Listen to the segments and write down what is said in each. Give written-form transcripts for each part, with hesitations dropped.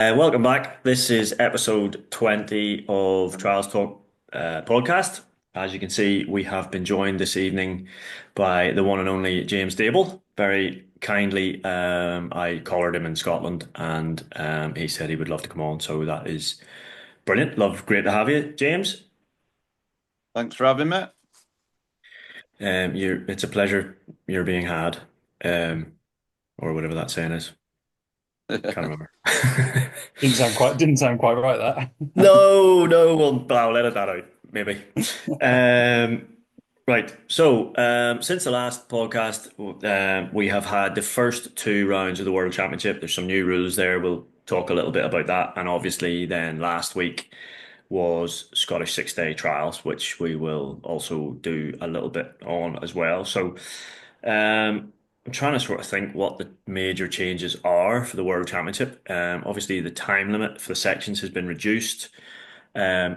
Welcome back. This is episode 20 of Trials Talk podcast. As you can see, we have been joined this evening by the one and only James Dabill. Very kindly, I collared him in Scotland and he said he would love to come on. So that is brilliant. Great to have you, James. Thanks for having me. It's a pleasure you're being had, um, or whatever that saying is. Can't remember. Didn't sound quite right that. No, no, well, I'll edit that out, maybe. Um, right. So, since the last podcast, we have had the first two rounds of the World Championship. There's some new rules there. We'll talk a little bit about that. And obviously, then last week was Scottish six-day trials, which we will also do a little bit on as well. So, I'm trying to sort of think what the major changes are for the World Championship. Obviously, the time limit for the sections has been reduced.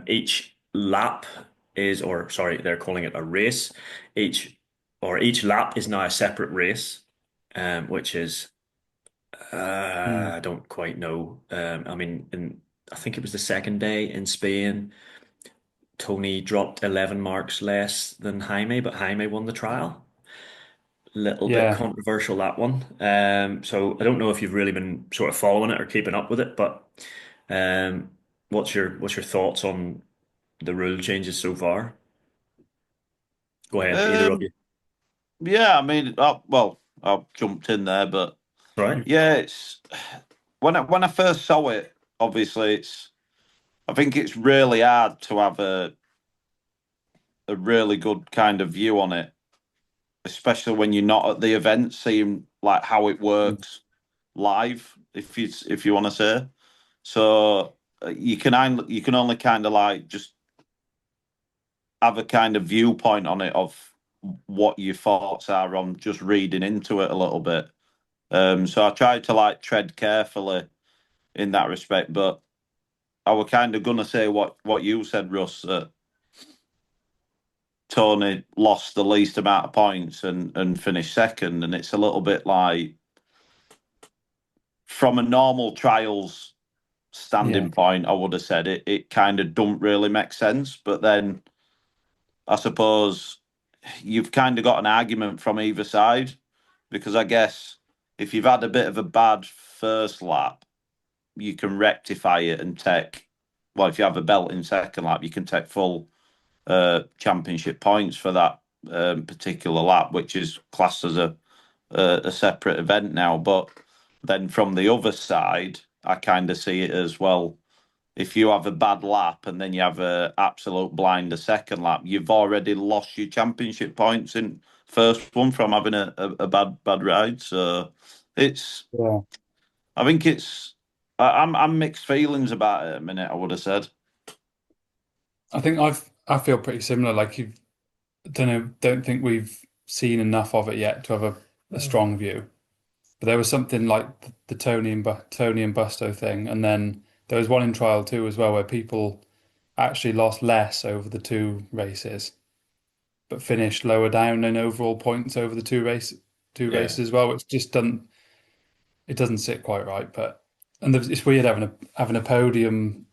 Each lap or sorry, they're calling it a race. Each lap is now a separate race, which is Hmm. I don't quite know. I think it was the second day in Spain. Tony dropped 11 marks less than Jaime, but Jaime won the trial. Little bit Yeah. controversial that one. So I don't know if you've really been sort of following it or keeping up with it, but um, what's your thoughts on the rule changes so far? Go ahead, either of Um, you. yeah, I mean, I've jumped in there, but All right. yeah, it's when I first saw it. Obviously, I think it's really hard to have a really good kind of view on it, especially when you're not at the event, seeing like how it works live. If you want to say so, you can only kind of like just have a kind of viewpoint on it of what your thoughts are on just reading into it a little bit. So I tried to like tread carefully in that respect, but I was kind of gonna say what you said, Russ, that Tony lost the least amount of points and finished second, and it's a little bit like from a normal trials Yeah. standing point, I would have said it kind of don't really make sense, but then I suppose you've kind of got an argument from either side because I guess if you've had a bit of a bad first lap, you can rectify it and take, well, if you have a belt in second lap, you can take full championship points for that particular lap, which is classed as a separate event now. But then from the other side, I kind of see it as well. If you have a bad lap and then you have a absolute blinder second lap, you've already lost your championship points in first one from having a bad ride. So it's Yeah. I think I'm mixed feelings about it at a minute, I would have said. I feel pretty similar. Like you don't think we've seen enough of it yet to have a strong view. But there was something like the Tony and Busto thing, and then there was one in trial two as well where people actually lost less over the two races, but finished lower down in overall points over the two Yeah. races as well, which just doesn't sit quite right. But it's weird having a podium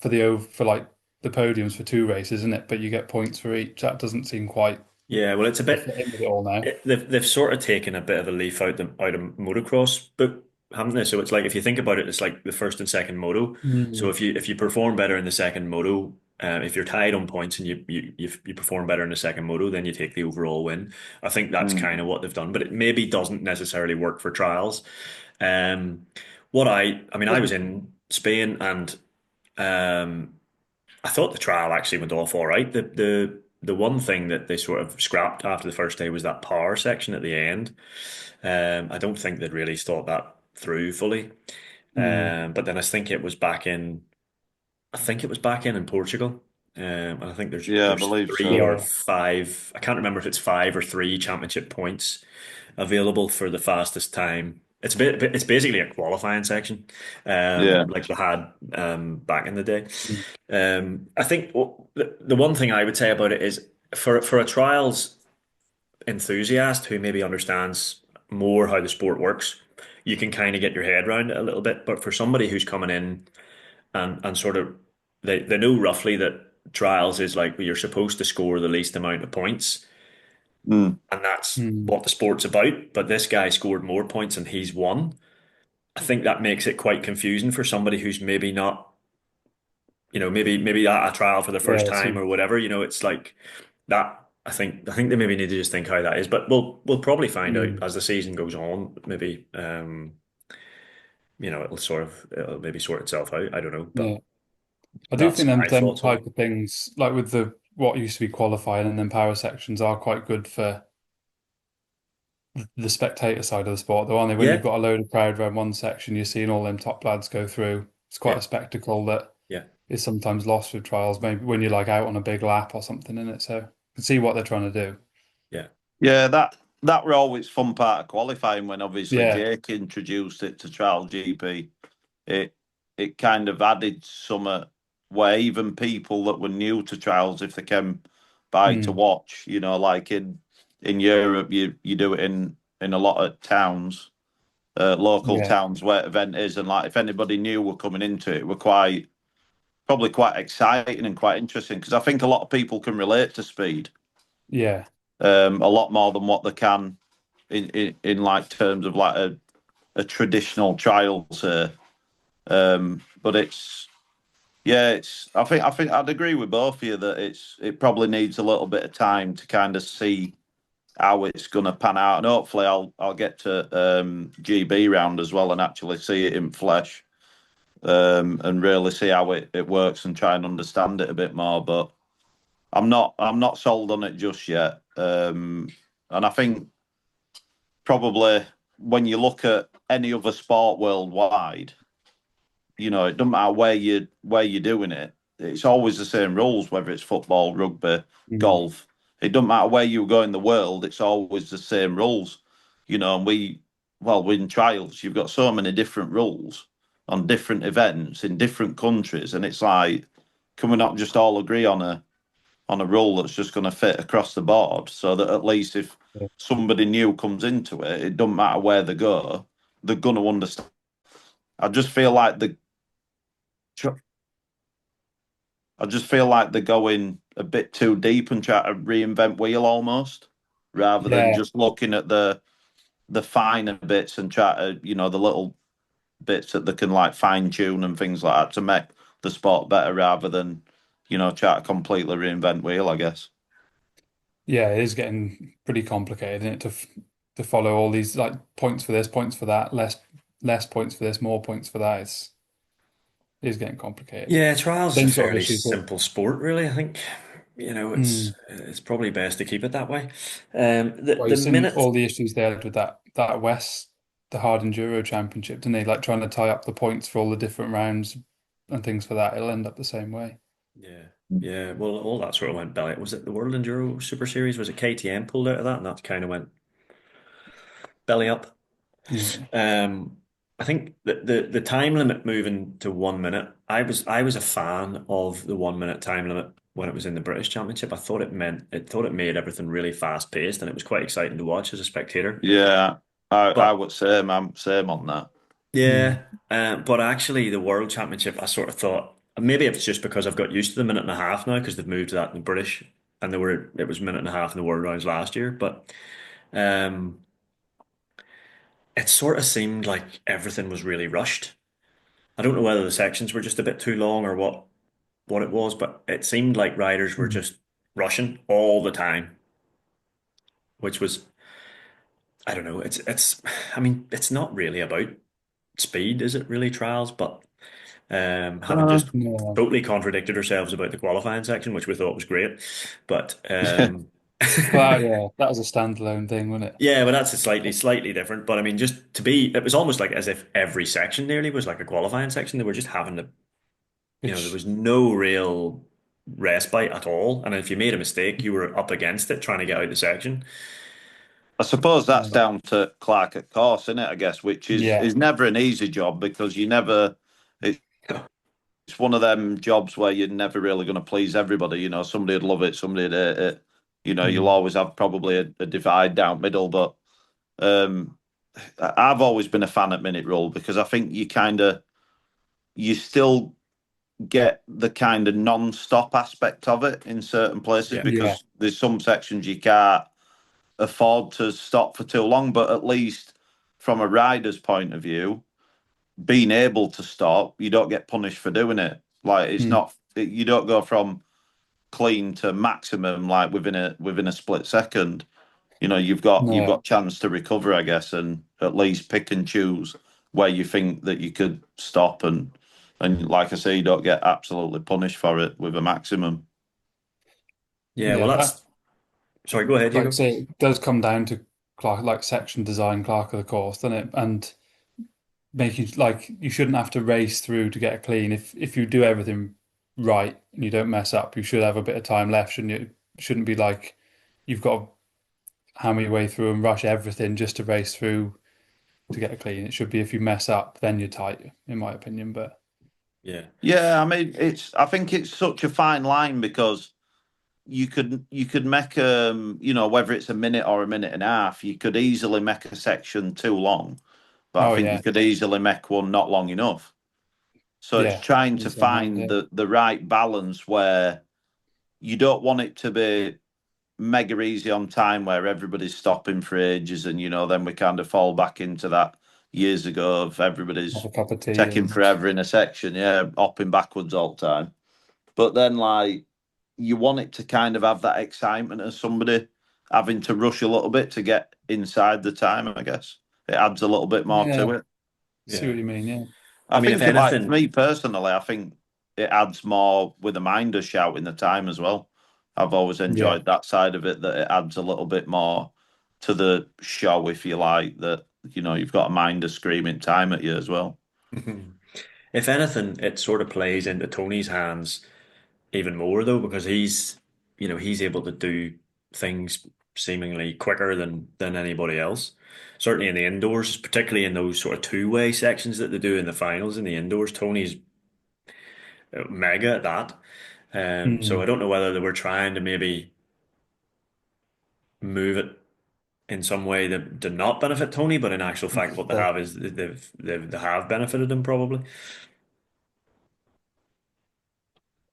for like the podiums for two races, isn't it? But you get points for each. That doesn't seem quite Yeah. Well, it's a to bit. fit in with it all now. They've sort of taken a bit of a leaf out of motocross book, haven't they? So it's like if you think about it, it's like the first and second moto. So Mm. if you perform better in the second moto, if you're tied on points and you perform better in the second moto, then you take the overall win. I think that's kind Mm. of what they've done, but it maybe doesn't necessarily work for trials. Um, what I was in Spain and um, I thought the trial actually went off all right. The one thing that they sort of scrapped after the first day was that power section at the end. I don't think they'd really thought that through fully. Mm. But then I think it was back in Portugal. And I think there's Yeah, I there's believe three so. or Yeah. five. I can't remember if it's five or three championship points available for the fastest time. It's basically a qualifying section, Yeah. like they had back in the day. Mm. I think the one thing I would say about it is for a trials enthusiast who maybe understands more how the sport works, you can kind of get your head around it a little bit. But for somebody who's coming in and sort of they know roughly that trials is like you're supposed to score the least amount of points, Mm. and that's Mm. what the sport's about. But this guy scored more points and he's won. I think that makes it quite confusing for somebody who's maybe not, maybe at a trial for the first Yeah, time so or whatever. It's like that. I think they maybe need to just think how that is, but we'll probably find out mm, as the season goes on. Maybe it'll maybe sort itself out. I don't know, but yeah. I do that's think my them thoughts on it. type of things, like with the what used to be qualifying and then power sections, are quite good for the spectator side of the sport, though, aren't they? When you've Yeah, got a load of crowd around one section, you're seeing all them top lads go through. It's quite yeah, a spectacle that yeah, is sometimes lost with trials, maybe when you're like out on a big lap or something in it. So you can see what they're trying to do. yeah, Yeah, that were always fun part of qualifying when obviously Yeah. Jake introduced it to Trial GP. It it kind of added some where even people that were new to trials, if they came by to Mm. watch, like in Europe, you do it in a lot of towns, local Yeah. towns where event is, and like if anybody new were coming into it, were probably quite exciting and quite interesting because I think a lot of people can relate to speed Yeah. a lot more than what they can in like terms of like a traditional trial, say. But it's yeah, it's I think I'd agree with both of you that it probably needs a little bit of time to kind of see how it's going to pan out, and hopefully I'll get to GB round as well and actually see it in flesh, and really see how it works and try and understand it a bit more. But I'm not sold on it just yet, and I think probably when you look at any other sport worldwide, it doesn't matter where you're doing it. It's always the same rules, whether it's football, rugby, Mm. golf. It doesn't matter where you go in the world. It's always the same rules. And we're in trials. You've got so many different rules on different events in different countries, and it's like, can we not just all agree on a rule that's just going to fit across the board, so that at least if Yeah. somebody new comes into it, it doesn't matter where they go, they're going to understand. I just feel like the I just feel like they're going a bit too deep and try to reinvent wheel almost, rather than Yeah. just looking at the finer bits and try to, the little bits that they can like fine tune and things like that to make the sport better, rather than, try to completely reinvent wheel, I guess. Yeah, it is getting pretty complicated, isn't it, to follow all these like points for this, points for that, less points for this, more points for that. It is getting complicated. yeah. Trials a Same sort of fairly issues with simple sport, really. I think mm, it's probably best to keep it that way. The well, the you've seen minute, all the issues they had with that West, the hard enduro championship, didn't they? Like trying to tie up the points for all the different rounds and things for that. It'll end up the same way. yeah, yeah. Well, all that sort of went belly. Was it the World Enduro Super Series? Was it KTM pulled out of that, and that kind of went belly up? Yeah. Um, I think the time limit moving to 1 minute. I was a fan of the 1 minute time limit when it was in the British Championship. I thought it made everything really fast paced, and it was quite exciting to watch as a spectator. Yeah, I But would say I'm same on that. Mm. yeah, but actually the World Championship, I sort of thought maybe it's just because I've got used to the minute and a half now because they've moved to that in the British, and it was minute and a half in the World Rounds last year, but. Um, it sort of seemed like everything was really rushed. I don't know whether the sections were just a bit too long or what it was, but it seemed like riders were Mm. just rushing all the time, which was I don't know. It's I mean it's not really about speed, is it really, trials? But having just No. totally contradicted ourselves about the qualifying section, which we thought was great, but Well, yeah, that was a standalone thing, wasn't it? yeah, but that's a slightly different. But I mean, just to be, it was almost like as if every section nearly was like a qualifying section. They were just having to there Which, was no real respite at all. And if you made a mistake, you were up against it trying to get out the section. I suppose that's yeah, down to Clark at course, isn't it? I guess, which is yeah, is never an easy job because you never. It's one of them jobs where you're never really going to please everybody. Somebody'd love it, somebody'd hate it. You'll mm, always have probably a divide down middle, but um, I've always been a fan at minute rule because I think you still get the kind of non-stop aspect of it in certain places Yeah. Yeah. because there's some sections you can't afford to stop for too long, but at least from a rider's point of view, being able to stop, you don't get punished for doing it. Like it's Mm. not you don't go from clean to maximum like within a split second. You've No. got chance to recover, I guess, and at least pick and choose where you think that you could stop and like I say, you don't get absolutely punished for it with a maximum. Yeah, well, Yeah. that's sorry. Go ahead, Like I Hugo. say, it does come down to Clark, like section design, Clark of the course, doesn't it? And making like you shouldn't have to race through to get a clean. If you do everything right and you don't mess up, you should have a bit of time left, shouldn't you? It shouldn't be like you've got to hammer your way through and rush everything just to race through to get a clean. It should be if you mess up, then you're tight, in my opinion. But Yeah. Yeah, I mean, I think it's such a fine line because you could make whether it's a minute or a minute and a half, you could easily make a section too long, but I oh think you yeah, could easily make one not long enough. So it's yeah, trying the to same lines, find yeah. the right balance where you don't want it to be mega easy on time where everybody's stopping for ages and then we kind of fall back into that years ago of Have everybody's a cup of tea taking and forever in a section, yeah, hopping backwards all the time. But then like you want it to kind of have that excitement of somebody having to rush a little bit to get inside the time, I guess. It adds a little bit more yeah, to it. see Yeah. what you mean, yeah. I I mean, if think, like for anything, me personally, I think it adds more with a minder shouting the time as well. I've always Yeah. enjoyed that side of it, that it adds a little bit more to the show, if you like, that, you've got a minder screaming time at you as well. if anything, it sort of plays into Tony's hands even more though, because he's able to do things seemingly quicker than anybody else. Certainly in the indoors, particularly in those sort of two-way sections that they do in the finals in the indoors, Tony's mega at that. So I Mm. don't know whether they were trying to maybe move it in some way that did not benefit Tony, but in actual fact, what they So, have is they have benefited him probably.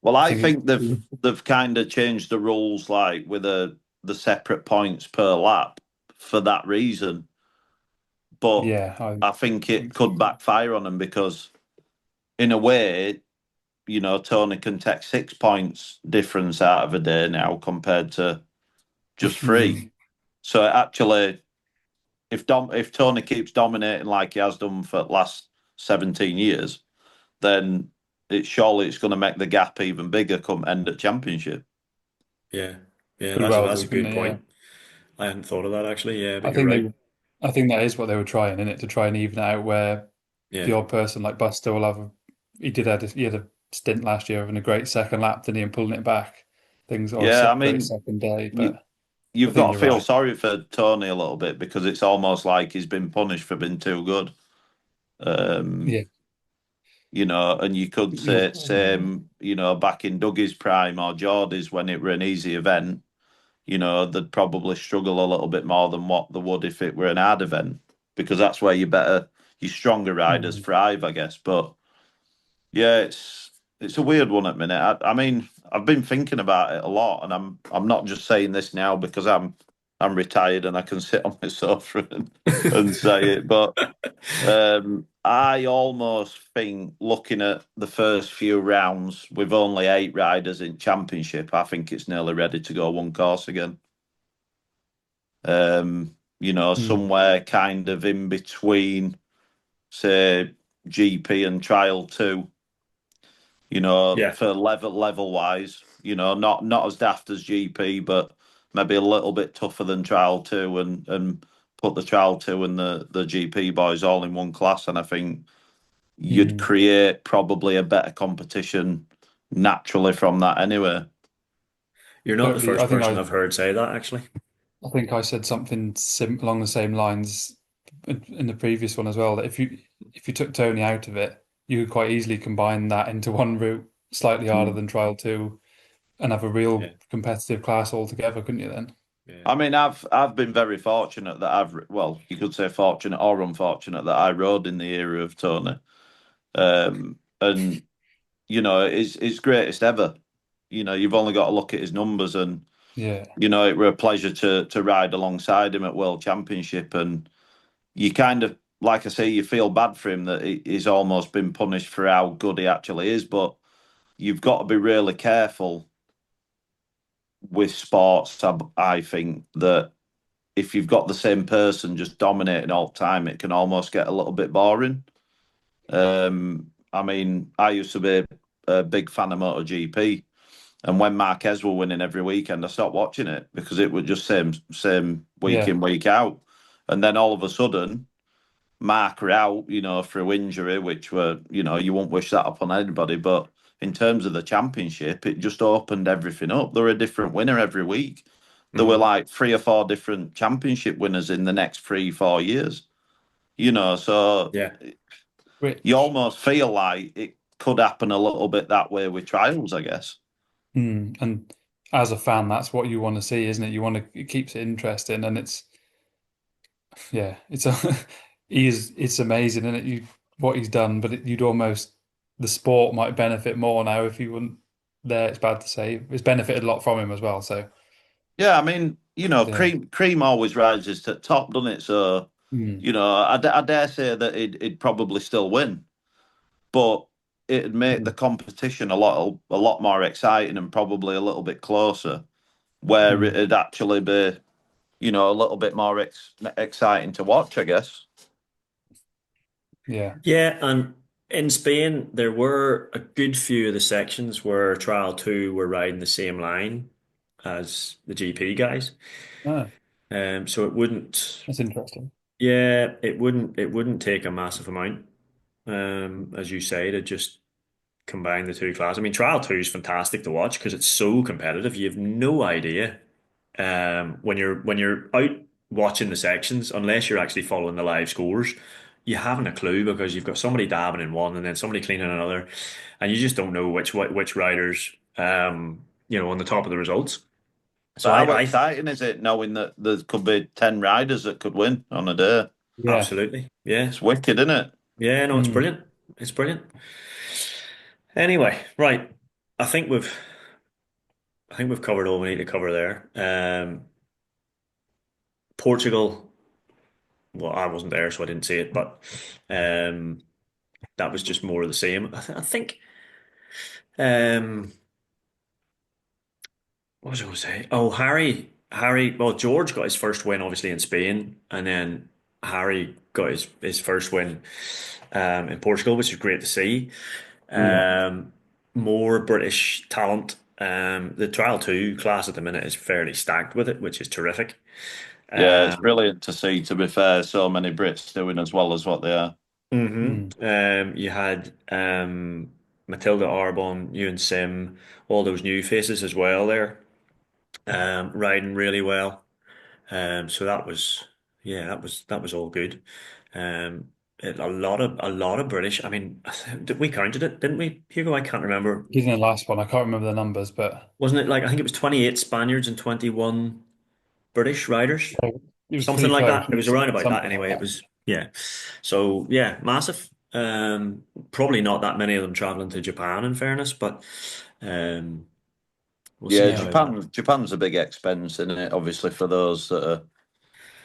Well, I I think think they've kind of changed the rules, like with the separate points per lap for that reason. But yeah, I I think it think so. could backfire on them because, in a way, Tony can take 6 points difference out of a day now compared to just three. Mm. So actually, if Tony keeps dominating like he has done for the last 17 years, then it's going to make the gap even bigger come end of championship. Yeah, yeah, Could that's a, well that's do, a couldn't good they? Yeah. point. I hadn't thought of that actually. Yeah, but I you're think right. they, I think that is what they were trying, in it, to try and even it out where Yeah. the odd person like Buster will have he had a stint last year having a great second lap, didn't he, and pulling it back. Things or a Yeah, I great mean, second day, you, but I you've got think to you're feel right. sorry for Tony a little bit because it's almost like he's been punished for being too good. Um, Yeah. and you could say same, back in Dougie's prime or Geordie's when it were an easy event, they'd probably struggle a little bit more than what they would if it were an hard event because that's where your stronger riders Mm. thrive, I guess. But yeah, it's a weird one at the minute. I mean, I've been thinking about it a lot, and I'm not just saying this now because I'm retired and I can sit on my sofa and say it, but I almost think looking at the first few rounds with only 8 riders in championship, I think it's nearly ready to go one course again. Mm. Somewhere kind of in between, say, GP and Trial 2, Yeah. for level wise, not as daft as GP, but maybe a little bit tougher than Trial 2 and put the Trial 2 and the GP boys all in one class. And I think you'd Mm. create probably a better competition naturally from that anyway. You're not the Totally. first person I've heard say that actually. I think I said something along the same lines in the previous one as well. That if you took Tony out of it, you could quite easily combine that into one route, slightly harder Mm. than Trial 2, and have a real Yeah. competitive class altogether, couldn't you then? Yeah. I mean, I've been very fortunate that well, you could say fortunate or unfortunate that I rode in the era of Tony. And it's greatest ever. You've only got to look at his numbers, and Yeah. it were a pleasure to ride alongside him at World Championship. And you kind of, like I say, you feel bad for him that he's almost been punished for how good he actually is. But you've got to be really careful with sports. I think that if you've got the same person just dominating all the time, it can almost get a little bit boring. I mean, I used to be a big fan of MotoGP, and when Marquez were winning every weekend, I stopped watching it because it was just same week Yeah. in, week out. And then all of a sudden, Mark were out, through injury, which were, you won't wish that upon anybody. But in terms of the championship, it just opened everything up. There were a different winner every week. There were Hmm. like 3 or 4 different championship winners in the next 3, 4 years. So Yeah. you Which, almost feel like it could happen a little bit that way with trials, I guess. and as a fan, that's what you want to see, isn't it? It keeps it interesting, and yeah, it's a it's amazing, and what he's done, but the sport might benefit more now if he wasn't there. It's bad to say. It's benefited a lot from him as well. So Yeah, I mean, yeah. cream always rises to the top, doesn't it? So, Mm. I dare say that he'd probably still win, but it'd make the Mm. competition a lot more exciting and probably a little bit closer, where Mm. it'd actually be, a little bit more exciting to watch, I guess. Yeah. Yeah, and in Spain, there were a good few of the sections where Trial 2 were riding the same line as the GP guys. Oh, So it wouldn't, that's interesting. yeah, it wouldn't take a massive amount, as you say, to just combine the two classes. I mean, Trial 2 is fantastic to watch because it's so competitive. You have no idea when you're out watching the sections, unless you're actually following the live scores, you haven't a clue because you've got somebody dabbing in one and then somebody cleaning another, and you just don't know which riders on the top of the results. So But how I exciting is it knowing that there could be 10 riders that could win on a day? Yeah. absolutely, yeah, It's wicked, isn't it? yeah, no, it's Mm. brilliant. It's brilliant. Anyway, right. I think we've I think we've covered all we need to cover there. Portugal. Well, I wasn't there, so I didn't see it, but um, that was just more of the same. I think. Um, what was I going to say? Oh, Harry. Well, George got his first win, obviously in Spain, and then Harry got his first win in Portugal, which is great to see. Yeah. Um, More British talent. The Trial 2 class at the minute is fairly stacked with it, which is terrific. Yeah, it's Um, brilliant to see, to be fair, so many Brits doing as well as what they are. Mm. You had Matilda Arbon, Ewan Sim, all those new faces as well there, riding really well. So that was, yeah, that was all good. A lot of British. I mean, we counted it, didn't we, Hugo? I can't remember. He's in the last one. I can't remember the numbers, but Wasn't it like I think it was 28 Spaniards and 21 British riders? it was Something pretty like close. that. It was around about that Something like anyway. It that. was, yeah. So yeah, massive. Probably not that many of them traveling to Japan, in fairness, but um, we'll see Yeah, how No. that. Japan's a big expense, isn't it? Obviously, for those that are,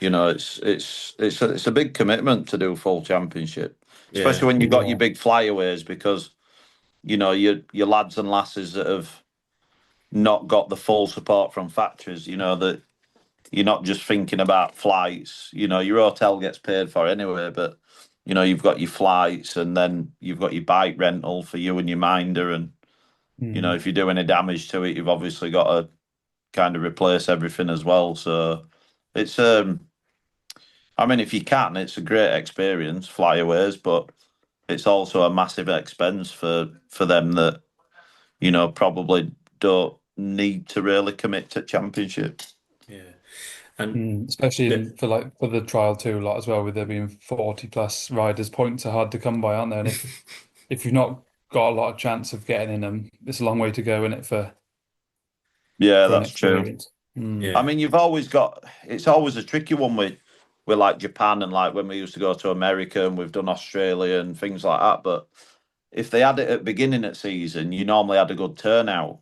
it's a big commitment to do full championship, Yeah, especially when you've got your Yeah. big flyaways, because your lads and lasses that have not got the full support from factories. That you're not just thinking about flights. Your hotel gets paid for anyway, but you've got your flights, and then you've got your bike rental for you and your minder, and Mm. if you do any damage to it, you've obviously got to kind of replace everything as well. So it's I mean, if you can, it's a great experience, flyaways, but it's also a massive expense for them that probably don't need to really commit to championship. yeah, and Mm. Especially the, for the trial two lot as well, with there being 40 plus riders, points are hard to come by, aren't they? And if you've not got a lot of chance of getting in them, it's a long way to go in it Yeah, for an that's true. experience. Mm. I Yeah. mean, you've always got. It's always a tricky one with like Japan and like when we used to go to America and we've done Australia and things like that. But if they had it at beginning of season, you normally had a good turnout.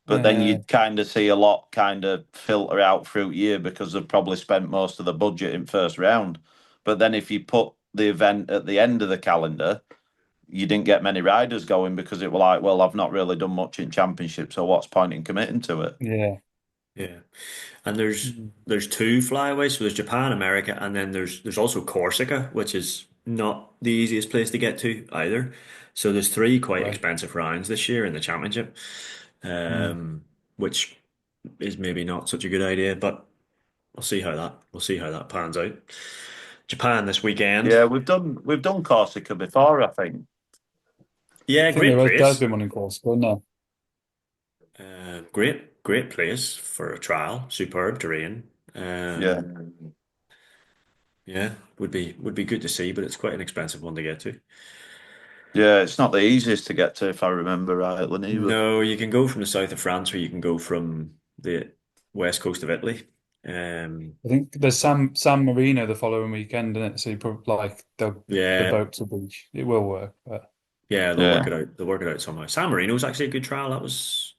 But then Uh, you'd kind of see a lot kind of filter out through year because they've probably spent most of the budget in first round. But then if you put the event at the end of the calendar, you didn't get many riders going because it were like, well, I've not really done much in championship, so what's point in committing to it? yeah. Yeah. And there's Mm. there's two flyaways. So there's Japan, America, and then there's also Corsica, which is not the easiest place to get to either. So there's three quite Right. expensive rounds this year in the championship, Mm. which is maybe not such a good idea, but we'll see how that pans out. Japan this weekend. Yeah, we've done Corsica before, I think. Yeah, I think great there has place. been one in course, but no. Great place for a trial. Superb terrain. Yeah, Yeah, would be good to see, but it's quite an expensive one to get to. yeah, it's not the easiest to get to if I remember rightly, either. No, you can go from the south of France, or you can go from the west coast of Italy. Um, I think there's San Marino the following weekend, isn't it? So you probably like the yeah, boats will be it will work, but yeah, they'll work Yeah, it out. They'll work it out somehow. San Marino's actually a good trial. That was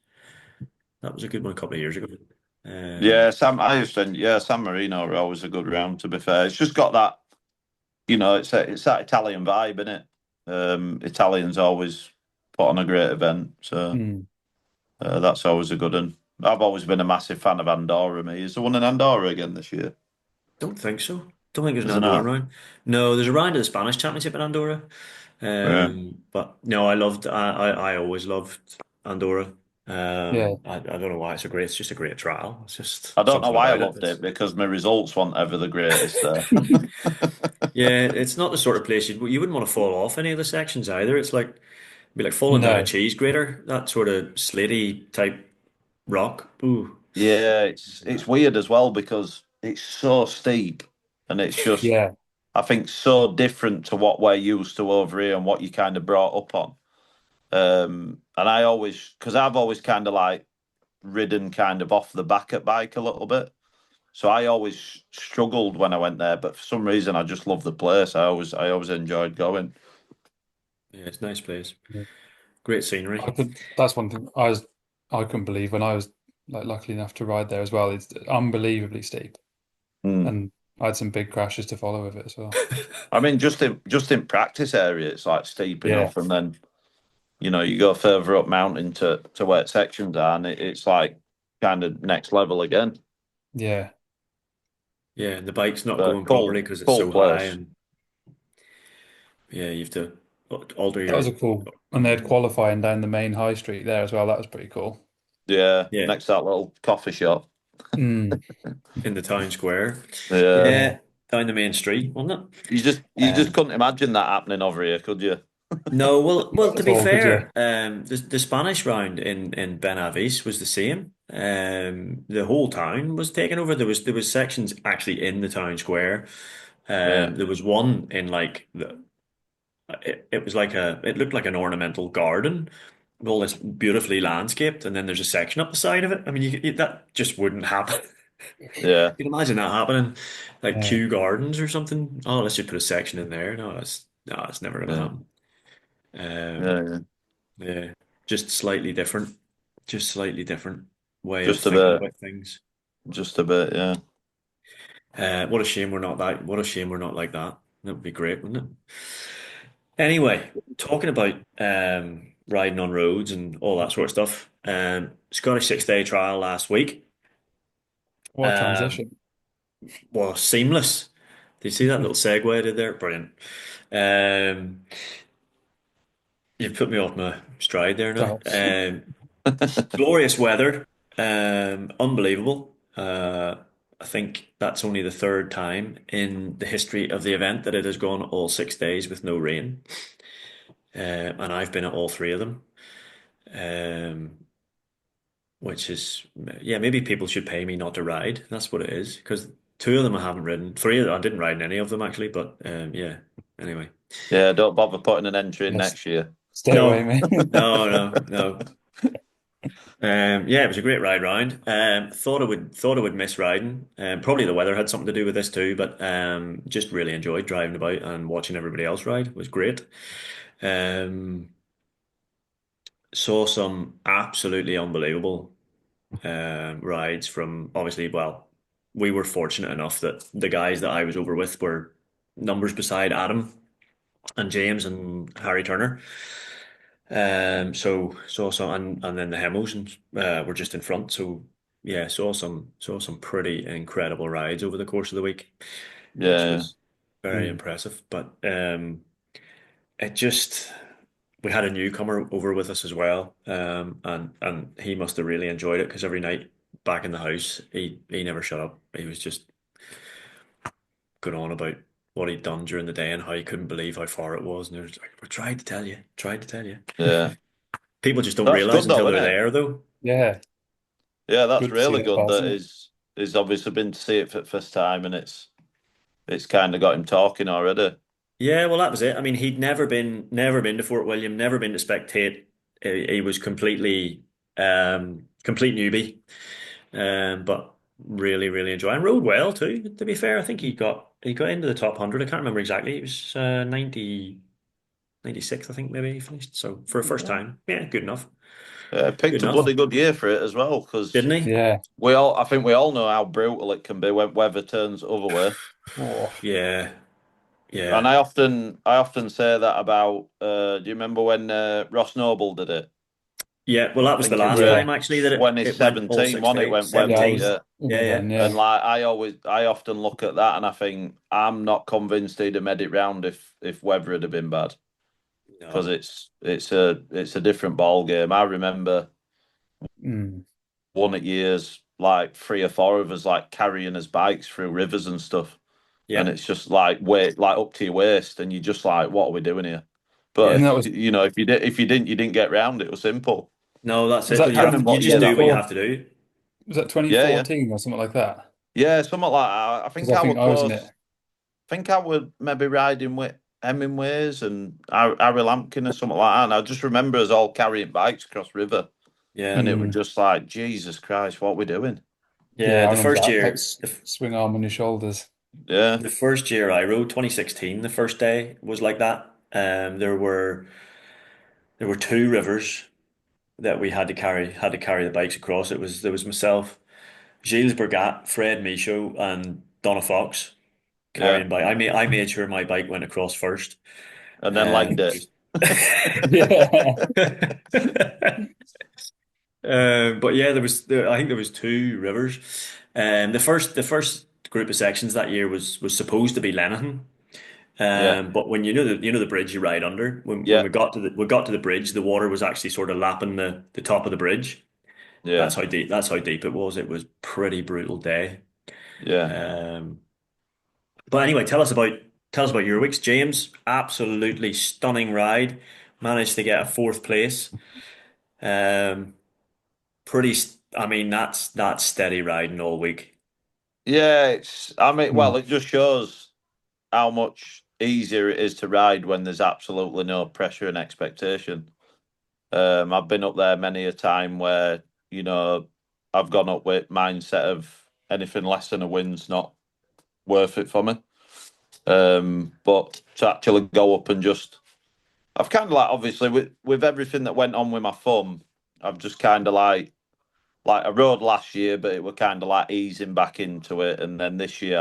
a good one a couple of years ago. yeah, Um, San Marino are always a good round. To be fair, it's just got that, it's that Italian vibe in it. Italians always put on a great event, so mm, that's always a good one. I've always been a massive fan of Andorra. Me, is the one in Andorra again this year? don't think so. Don't think there's an Isn't Andorra it? round. No, there's a round of the Spanish Championship in Andorra. Yeah, But no, I always loved Andorra. yeah. I don't know why it's just a great trial. It's I just don't know something why I about it. loved it because my results weren't ever the greatest there. Yeah, it's not the sort of place you wouldn't want to fall off any of the sections either. It's like it'd be like falling down a No, cheese grater, that sort of slatey type rock. Ooh. Yeah, it's weird as well because it's so steep and it's just yeah, I think so different to what we're used to over here and what you kind of brought up on. And I always because I've always kind of like ridden kind of off the back at bike a little bit. So I always struggled when I went there, but for some reason I just love the place. I always enjoyed going. Yeah, it's a nice place. yeah. Great scenery. I could. That's one thing I couldn't believe when I was like lucky enough to ride there as well. It's unbelievably steep, Hmm. and I had some big crashes to follow with it as well. I mean, just in practice area, it's like steep Yeah, enough, and then you go further up mountain to where sections are, and it's like kind of next level again. yeah. Yeah, and the bike's not But going cool, properly because it's cool so high, place. and yeah, you have to alter That was a your cool. And they had qualifying down the main high street there as well. That was pretty cool. Yeah, yeah next to that little coffee shop. Mm, in the town square. Yeah, yeah. Yeah, down the main street, wasn't you it? just couldn't imagine that happening over here, could you? No, well, Not to at be all, could you? fair, the Spanish round in Benavis was the same. The whole town was taken over. There was sections actually in the town square. Yeah, There was one in like it was like it looked like an ornamental garden with all this beautifully landscaped, and then there's a section up the side of it. I mean, that just wouldn't happen. yeah, You can imagine that happening, like Yeah, Kew Gardens or something. Oh, let's just put a section in there. No, it's never gonna yeah, happen. Um, yeah. yeah, just slightly different, way of Just a thinking bit, about things. just a bit. Yeah. What a shame we're not that. What a shame we're not like that. That would be great, wouldn't it? Anyway, talking about riding on roads and all that sort of stuff. Scottish 6 day trial last week. what a Um, transition. well, seamless. Did you see that little segue I did there? Brilliant. Um, you've put me off my stride there now. Perhaps. Glorious weather, unbelievable. I think that's only the third time in the history of the event that it has gone all 6 days with no rain, and I've been at all three of them. Um, which is, yeah, maybe people should pay me not to ride. That's what it is. Because two of them I haven't ridden, three of them I didn't ride in any of them actually. But yeah, anyway, Yeah, don't bother putting an entry in Yes. next year. Stay away, no, mate. no, no, no. Yeah, it was a great ride round. Thought I would miss riding. Probably the weather had something to do with this too, but just really enjoyed driving about and watching everybody else ride. It was great. Um, saw some absolutely unbelievable rides from obviously. Well, we were fortunate enough that the guys that I was over with were numbers beside Adam and James and Harry Turner. So saw some, and then the Hemos were just in front. So yeah, saw some pretty incredible rides over the course of the week, which Yeah, was very Mm. impressive. But it just we had a newcomer over with us as well, and he must have really enjoyed it because every night back in the house, he never shut up. He was just going on about what he'd done during the day and how he couldn't believe how far it was. And he was like, "We tried to tell you, tried to tell you." yeah. People just don't That's realize good until though, they're isn't it? there, though. Yeah, Yeah, that's good to see really that good. part, That isn't it? is obviously been to see it for the first time, and it's kind of got him talking already. Yeah, well, that was it. I mean, he'd never been to Fort William, never been to spectate. He was complete newbie, but really, really enjoyed and rode well too. To be fair, I think he got into the top 100. I can't remember exactly. It was 96, I think maybe he finished. So for a first Yeah, time, yeah, good enough. yeah, Good picked a enough, bloody good year for it as well, because didn't he? Yeah. I think we all know how brutal it can be when weather turns the other way. Oh, Yeah, And yeah, I often say that about. Do you remember when Ross Noble did it? yeah. Well, that I was the think it last were yeah. time actually that it went all 2017, wasn't it? 16, Went Yeah, I 17. Webber, was yeah. Yeah, other yeah. then, And yeah. like I often look at that and I think I'm not convinced he'd have made it round if weather had been bad, because No. it's a different ball game. I remember Mm. one at years like three or four of us like carrying his bikes through rivers and stuff, and Yeah, it's just like weight like up to your waist, and you're just like, what are we doing here? yeah. But And that was you know, if you didn't get round, it was simple. No, that's was it. that You Can't have to, remember you what just year do that what you was. 24 have to do. was that Yeah, yeah, 2014 or something like that? yeah, something like that. I Because think I I were think I was in close. it. I think I would maybe riding with Hemingways and Harry Lampkin or something like that. And I just remember us all carrying bikes across river, Yeah, and it was Mm. just like, Jesus Christ, what are we doing? yeah. Yeah, I The remember first that. Like year, swing arm on your shoulders. Yeah, the first year I rode 2016. The first day was like that. There were two rivers that we had to carry the bikes across. There was myself, Gilles Bergat, Fred Michaud, and Donna Fox yeah, carrying bike. I made sure my bike went across first. and then legged it. Just Yeah. But yeah, I think there was two rivers. The first group of sections that year was supposed to be Lenihan. Yeah, But when you know the bridge you ride under, when yeah, we got to the bridge, the water was actually sort of lapping the top of the bridge. yeah, That's how deep it was. It was pretty brutal day. yeah. Um, but anyway, tell us about your weeks, James. Absolutely stunning ride. Managed to get a fourth place. Um, I mean, that's steady riding all week. Yeah, I mean, Mm. well, it just shows how much easier it is to ride when there's absolutely no pressure and expectation. I've been up there many a time where, you know, I've gone up with mindset of anything less than a win's not worth it for me. But to actually go up and just, I've kind of like obviously with everything that went on with my thumb, I've just kind of like I rode last year, but it were kind of like easing back into it, and then this year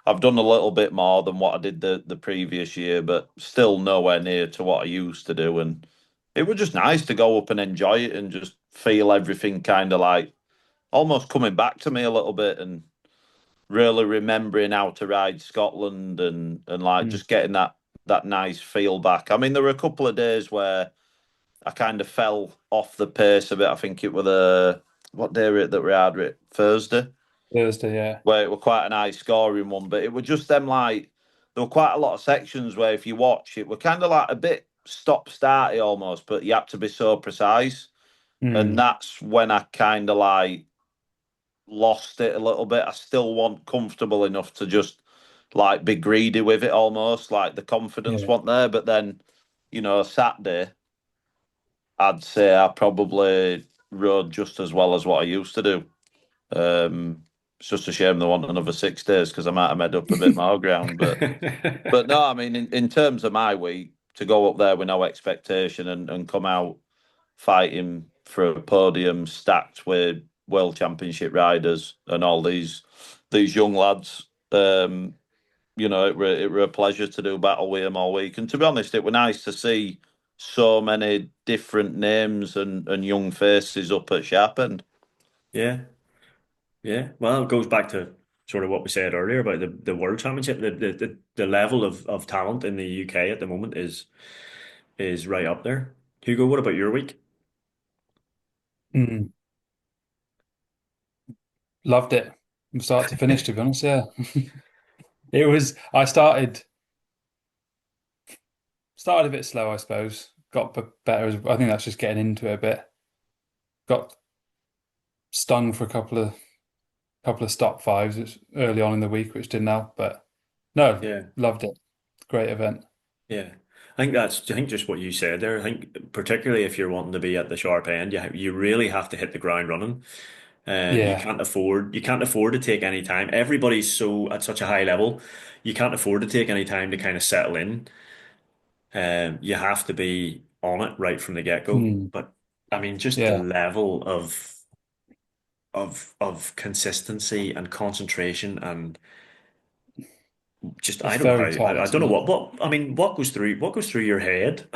I've done a little bit more than what I did the previous year, but still nowhere near to what I used to do, and it was just nice to go up and enjoy it and just feel everything kind of like almost coming back to me a little bit and really remembering how to ride Scotland and like Mm. just getting that nice feel back. I mean, there were a couple of days where I kind of fell off the pace a bit. I think it was what day were it that we had it? Thursday, Thursday, yeah. where it was quite a nice scoring one, but it was just them like there were quite a lot of sections where if you watch it, were kind of like a bit stop starty almost, but you had to be so precise. And Mm. that's when I kind of like lost it a little bit. I still want comfortable enough to just like be greedy with it almost, like the confidence Yeah. wasn't there. But then, you know, Saturday, I'd say I probably rode just as well as what I used to do. It's just a shame they want another 6 days because I might have made up a bit more ground. But no, I mean, in terms of my week, to go up there with no expectation and come out fighting for a podium stacked with world championship riders and all these young lads. It were a pleasure to do battle with them all week. And to be honest, it were nice to see so many different names and young faces up at Sharp End. Yeah, yeah. Well, it goes back to sort of what we said earlier about the World Championship. The level of talent in the UK at the moment is right up there. Hugo, what about your week? Mm. Loved it from start to finish, to be honest. Yeah. It was, I started a bit slow, I suppose. Got better. I think that's just getting into it a bit. Got stung for a couple of stop fives early on in the week, which didn't help. But no, Yeah, loved it. Great event. yeah. I think just what you said there. I think particularly if you're wanting to be at the sharp end, you really have to hit the ground running. Yeah. You can't afford to take any time. Everybody's so at such a high level, you can't afford to take any time to kind of settle in. You have to be on it right from the get-go. Mm. But I mean, just the Yeah. level of consistency and concentration and just It's I don't know how very tight, I don't know isn't it? what I mean what goes through your head,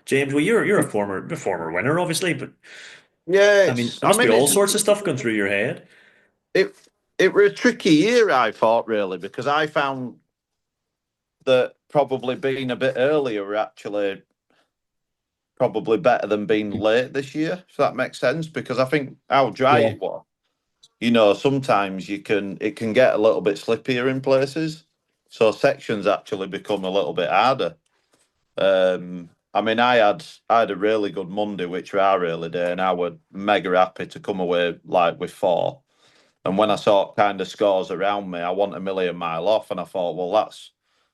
James. Well, you're a former winner, obviously, but Yeah, I mean it's. there I must be mean, all sorts of stuff going through your head. it. It were a tricky year, I thought, really, because I found that probably being a bit earlier were actually probably better than being late this year. If that makes sense, because I think how dry Yeah. it was. Sometimes it can get a little bit slippier in places. So sections actually become a little bit harder. I mean, I had a really good Monday, which were our early day, and I was mega happy to come away like with four. And when I saw kind of scores around me, I want a million mile off, and I thought, well,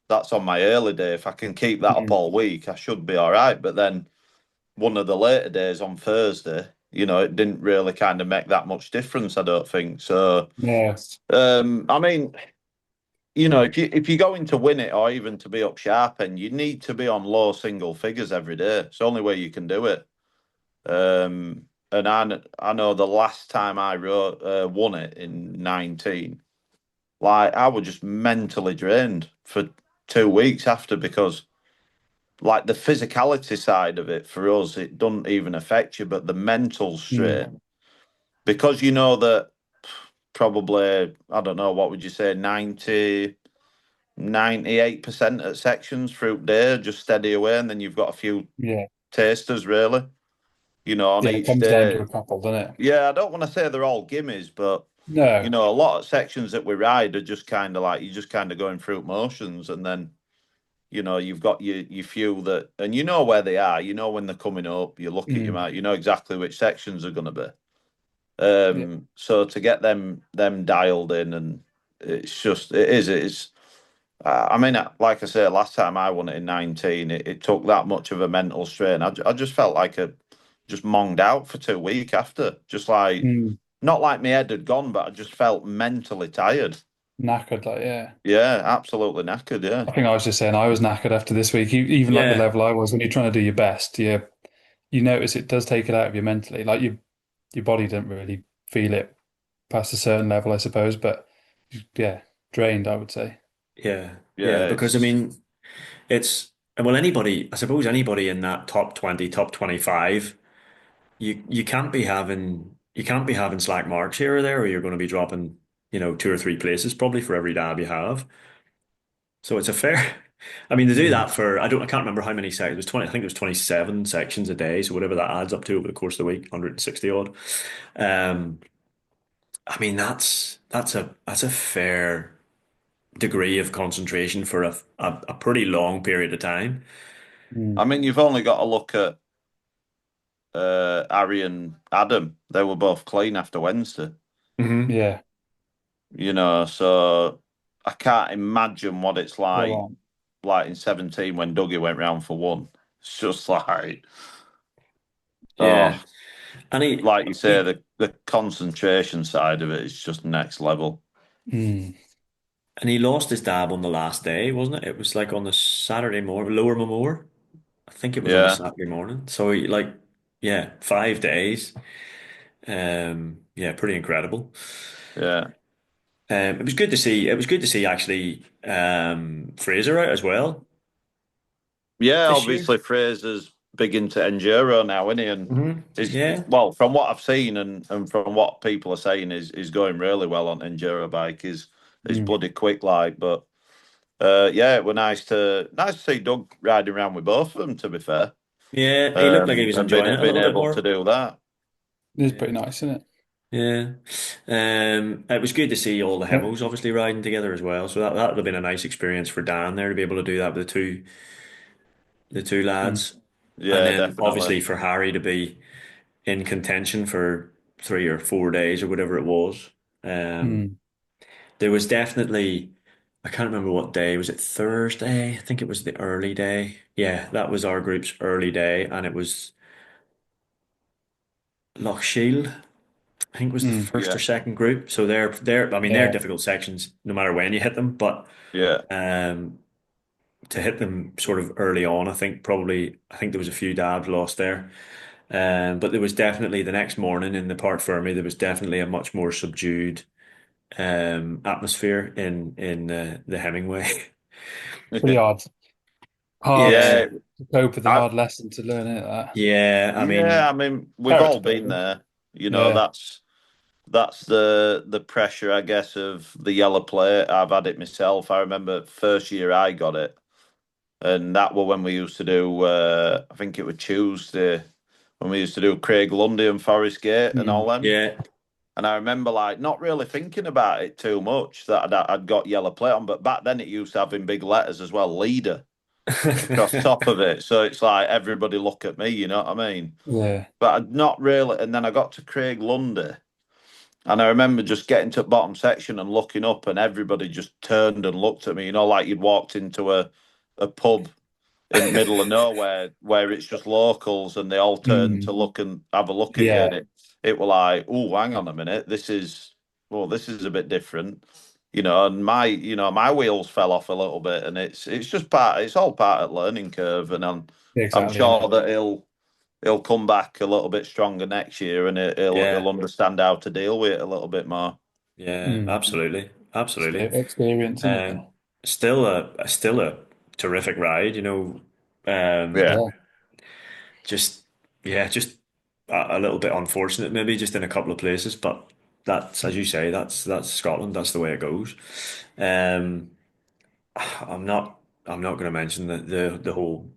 that's on my early day. If I can keep that up Mm. all week, I should be all right. But then one of the later days on Thursday, it didn't really kind of make that much difference, I don't think. So, Yeah. I mean, if you're going to win it or even to be up sharp, and you need to be on low single figures every day. It's the only way you can do it. And I know the last time I won it in 19, like I was just mentally drained for 2 weeks after because like the physicality side of it for us, it doesn't even affect you, but the mental Mm. strain because you know that probably I don't know what would you say 98% at sections through day just steady away, and then you've got a few Yeah. tasters really, on Yeah. It each comes down to day. a couple, doesn't it? Yeah, I don't want to say they're all gimmies, but No. a lot of sections that we ride are just kind of like you're just kind of going through motions, and then you've got your few that, and you know where they are. You know when they're coming up. You look at your Mm. map. You know exactly which sections are going to be. Yeah. So to get them dialed in, and it is. I mean, like I said, last time I won it in 19, it took that much of a mental strain. I just felt like I just monged out for 2 weeks after. Just like, Mm. not like my head had gone, but I just felt mentally tired. Knackered, like, yeah. Yeah, absolutely knackered. Yeah. I think I was just saying I was knackered after this week. Even like the Yeah, level I was, when you're trying to do your best, you notice it does take it out of you mentally. Like your body doesn't really feel it past a certain level, I suppose. But yeah, drained, I would say. yeah. Yeah, Because I it's. mean, it's well, anybody. I suppose anybody in that top 20, top 25. You can't be having slack marks here or there, or you're going to be dropping, two or three places probably for every dab you have. So it's a fair. I mean, to do Mm. that for I can't remember how many sections. It was 20. I think it was 27 sections a day. So whatever that adds up to over the course of the week, 160 odd. Um, I mean, that's a fair degree of concentration for a pretty long period of time. Mm. I mean, you've only got to look at Harry and Adam. They were both clean after Wednesday. Hmm. Yeah, So I can't imagine what it's well on. like in 17 when Dougie went round for one. It's just like, Yeah. oh, And like you say, he the concentration side of it is just next level. Mm. and he lost his dab on the last day, wasn't it? It was like on the Saturday morning, Lower Memorial. I think it was on the Yeah, Saturday morning. So he like, yeah, 5 days. Yeah, pretty incredible. yeah, It was good to see. It was good to see actually Fraser out as well yeah. this year. Obviously, Fraser's big into enduro now, isn't he? And is Yeah. well, from what I've seen and from what people are saying, is going really well on enduro bike. Is Mm. bloody quick, like. But yeah, it was nice to see Doug riding around with both of them. To be fair, Yeah, he looked like he was and enjoying it a being little bit able to more. do that. It's pretty Yeah. nice, isn't it? Yeah. It was good to see all the Yeah. Himmels obviously riding together as well. So that would have been a nice experience for Dan there to be able to do that with the two Mm. lads. And Yeah, then definitely. obviously for Harry to be in contention for 3 or 4 days or whatever it was. Um, Mm. there was definitely, I can't remember what day. Was it Thursday? I think it was the early day. Yeah, that was our group's early day, and it was Loch Shield. I think was the Mm. first or Yeah, second group. So they're I mean they're Yeah. difficult sections no matter when you hit them, but yeah. um to hit them sort of early on, I think there was a few dabs lost there. But there was definitely the next morning in the Park Fermi, there was definitely a much more subdued atmosphere in the Hemingway. Pretty hard. Hard Yeah, Yeah, to cope with the I, hard lesson to learn it. That. yeah. I yeah. I mean, mean, we've power to all been Portland. there. You know, Yeah. that's the pressure, I guess, of the yellow plate. I've had it myself. I remember first year I got it, and that was when we used to do. I think it was Tuesday when we used to do Craig Lundy and Forest Gate and all Mm. them. Yeah. And I remember like not really thinking about it too much that I'd got yellow plate on, but back then it used to have in big letters as well, leader across top of it. So it's like everybody look at me, you know what I mean? Yeah. But I'd not really. And then I got to Craig Lundy, and I remember just getting to the bottom section and looking up, and everybody just turned and looked at me, you know, like you'd walked into a pub in the middle of nowhere where it's just locals and they all turn to Mm. look and have a look at you, and Yeah. it were like, oh, hang on a minute, this is a bit different, you know, and my wheels fell off a little bit, and it's just it's all part of the learning curve, and I'm Exactly. sure that he'll come back a little bit stronger next year, and he'll Yeah. understand how to deal with it a little bit more. Yeah, Mm. absolutely. Absolutely. Experience, isn't it? Still a terrific ride, Yeah, Um, Yeah. just yeah, just a little bit unfortunate maybe just in a couple of places, but that's as you say, that's Scotland, that's the way it goes. Um, I'm not I'm not going to mention the whole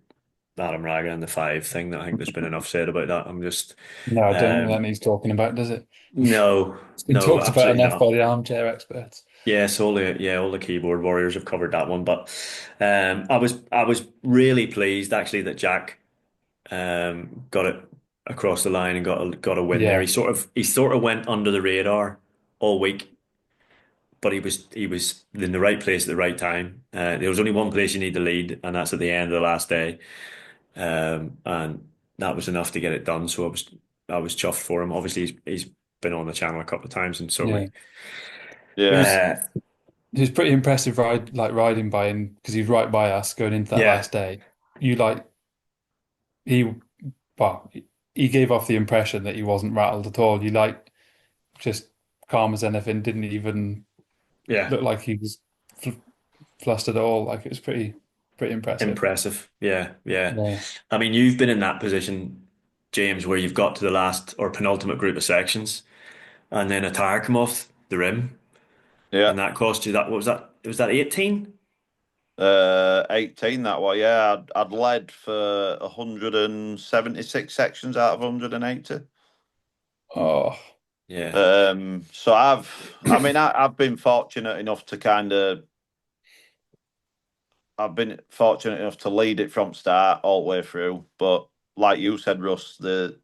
Adam Raga and the five thing. That I think there's been enough said about that. I'm just No, I don't think that um, needs talking about, does it? no, It's been no, talked about absolutely enough by not. the armchair experts. Yes, all the keyboard warriors have covered that one, but I was really pleased actually that Jack got it across the line and got a win there. Yeah. He sort of went under the radar all week, but he was in the right place at the right time. There was only one place you need to lead, and that's at the end of the last day, and that was enough to get it done. So I was chuffed for him. Obviously, he's been on the channel a couple of times, and so Yeah. we. It was Uh, it was pretty impressive riding by him because he's right by us going into that yeah, last day. You like he well he gave off the impression that he wasn't rattled at all. You like just calm as anything, didn't even yeah. look like he was fl flustered at all. Like it was pretty impressive. Impressive. Yeah, yeah. Yeah. I mean, you've been in that position, James, where you've got to the last or penultimate group of sections, and then a tire come off the rim, yeah. and that cost you that. What was that? Was that 18? 18 that way. Yeah, I'd led for 176 sections out of 180. Yeah. Oh, Yeah. So I mean, I've been fortunate enough to I've been fortunate enough to lead it from start all the way through. But like you said, Russ, the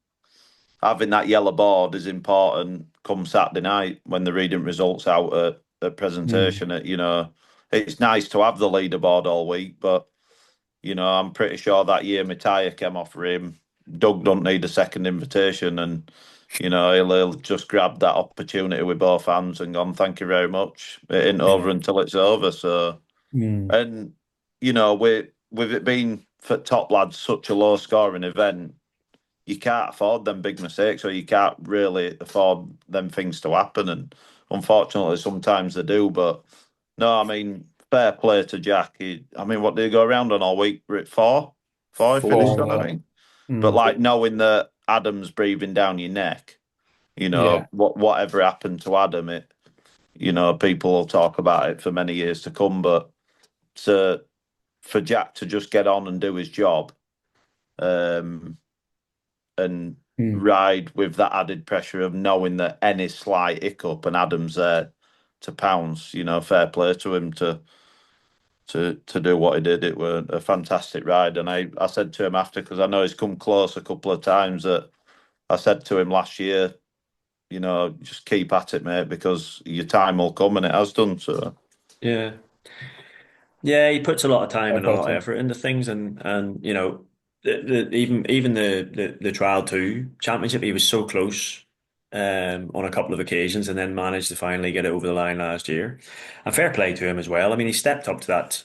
having that yellow board is important come Saturday night when they're reading results out at mm, presentation. It's nice to have the leaderboard all week, but I'm pretty sure that year my tyre came off for him. Doug don't need a second invitation, and he'll just grab that opportunity with both hands and gone, thank you very much. It ain't over Yeah. until it's over. So, Mm. and with it being for top lads such a low scoring event, you can't afford them big mistakes, or you can't really afford them things to happen. And unfortunately, sometimes they do. But no, I mean, fair play to Jack. I mean, what did he go around on all week? We're at four he finished Four. Four, on, I yeah. think. But Mm. like knowing that Adam's breathing down your neck, Yeah. whatever happened to Adam, people will talk about it for many years to come. But to for Jack to just get on and do his job, um, and Mm. ride with that added pressure of knowing that any slight hiccup and Adam's there to pounce, fair play to him to do what he did. It was a fantastic ride. And I said to him after, because I know he's come close a couple of times, that I said to him last year, just keep at it, mate, because your time will come, and it has done. So Yeah. Yeah, he puts a lot of time Fair and a play lot to of him. effort into things, and even the trial two championship, he was so close on a couple of occasions, and then managed to finally get it over the line last year. And fair play to him as well. I mean, he stepped up to that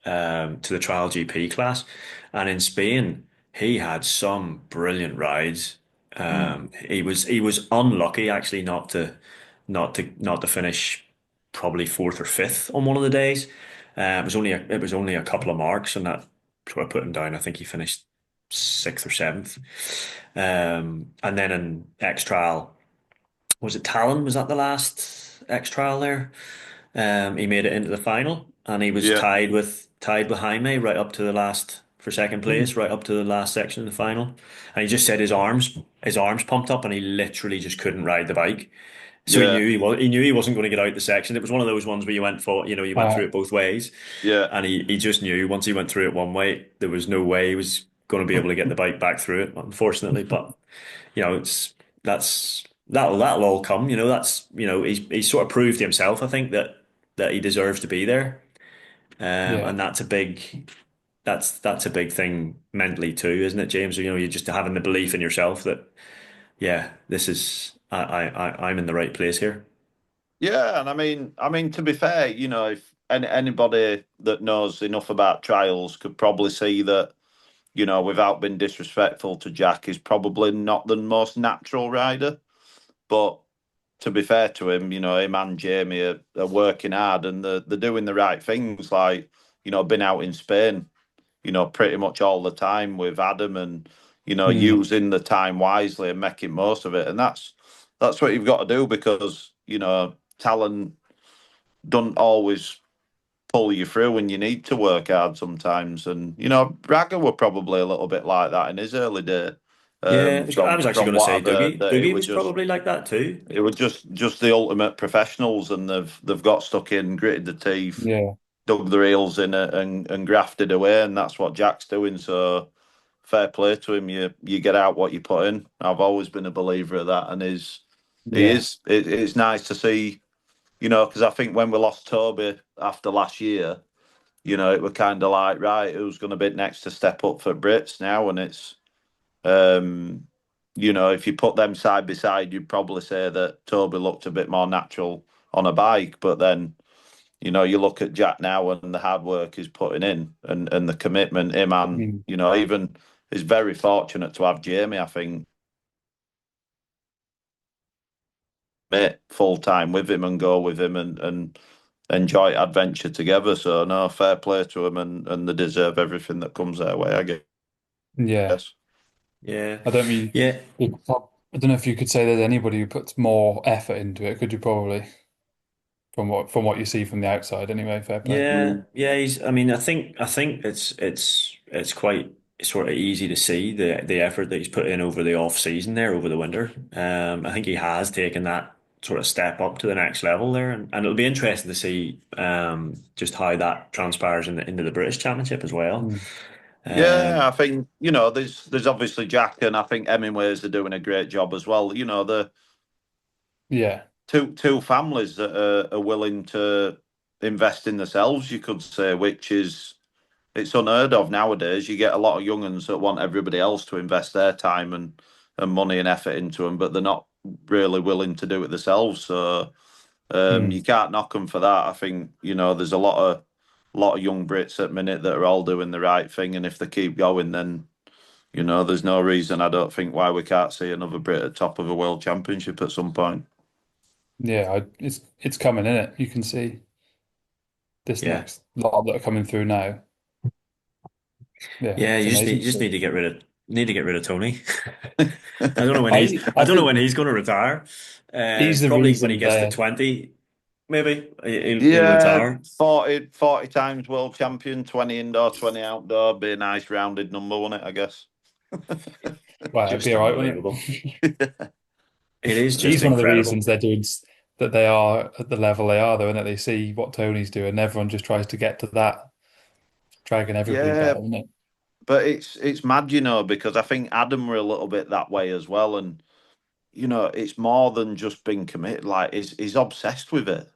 to the trial GP class, and in Spain he had some brilliant rides. mm, He was unlucky actually not to finish probably fourth or fifth on one of the days. It was only a couple of marks, and that sort of put him down. I think he finished sixth or seventh. And then in X trial, was it Talon? Was that the last X trial there? He made it into the final, and he was yeah, tied with Jaime right up to the last for second Mm. place, right up to the last section of the final. And he just said his arms pumped up, and he literally just couldn't ride the bike. So he yeah, knew he wasn't going to get out the section. It was one of those ones where you went through Uh, it both ways, yeah, and he just knew once he went through it one way, there was no way he was going to be able to get the bike back through it, unfortunately. But that'll all come. He's sort of proved himself. I think that he deserves to be there, yeah. and that's a big thing mentally too, isn't it, James? You're just having the belief in yourself that this is I'm in the right place here. yeah. And I mean, to be fair, if anybody that knows enough about trials could probably see that, without being disrespectful to Jack, he's probably not the most natural rider. But to be fair to him, him and Jamie are working hard, and they're doing the right things. Like, been out in Spain, pretty much all the time with Adam, and Mm. using the time wisely and making most of it. And that's what you've got to do, because talent don't always pull you through, and you need to work hard sometimes. And Braga were probably a little bit like that in his early day. Yeah, I was actually From going to what say I've heard, Dougie. that Dougie was probably like that too. it was just the ultimate professionals, and they've got stuck in, gritted the teeth, Yeah. dug their heels in it, and grafted away, and that's what Jack's doing. So fair play to him. You get out what you put in. I've always been a believer of that, and he Yeah. is. It's nice to see, because I think when we lost Toby after last year, it was kind of like, right, who's going to be next to step up for Brits now? And it's, um, if you put them side by side, you'd probably say that Toby looked a bit more natural on a bike. But then, you look at Jack now and the hard work he's putting in, and the commitment him, and, Mm. even is very fortunate to have Jamie, I think, full time with him and go with him, and enjoy adventure together. So no, fair play to him, and they deserve everything that comes their way, I Yeah. guess. Yeah, I don't mean yeah, I don't know if you could say there's anybody who puts more effort into it, could you probably? From what you see from the outside anyway, fair play. yeah, Mm. yeah. I mean, I think it's quite sort of easy to see the effort that he's put in over the off season there over the winter. I think he has taken that sort of step up to the next level there, and it'll be interesting to see just how that transpires into the British Championship as well. Mm. Yeah, I Um, think there's obviously Jack, and I think Hemingways are doing a great job as well. The Yeah. two families that are willing to invest in themselves, you could say, which is it's unheard of nowadays. You get a lot of younguns that want everybody else to invest their time and money and effort into them, but they're not really willing to do it themselves. So you can't knock them for that. I think there's a lot of young Brits at minute that are all doing the right thing, and if they keep going, then there's no reason I don't think why we can't see another Brit at top of a world championship at some point. Yeah, it's coming in it. You can see this Yeah. next lot that are coming through now. Yeah, Yeah, it's amazing you to just need see. to get rid of Tony. I don't know when he's I I I don't know when think he's going to retire. he's the Probably when he reason gets to they're 20, maybe he'll Yeah, retire. 40 times world champion, 20 indoor, 20 outdoor. Be a nice rounded number, wouldn't it, I guess? well, it'd be Just all right, wouldn't unbelievable. it? It is just He's one of the reasons incredible. they're doing that they are at the level they are, though, and that they see what Tony's doing. Everyone just tries to get to that, dragging everybody Yeah, down, isn't it? but it's mad, because I think Adam were a little bit that way as well, and it's more than just being committed. Like he's obsessed with it.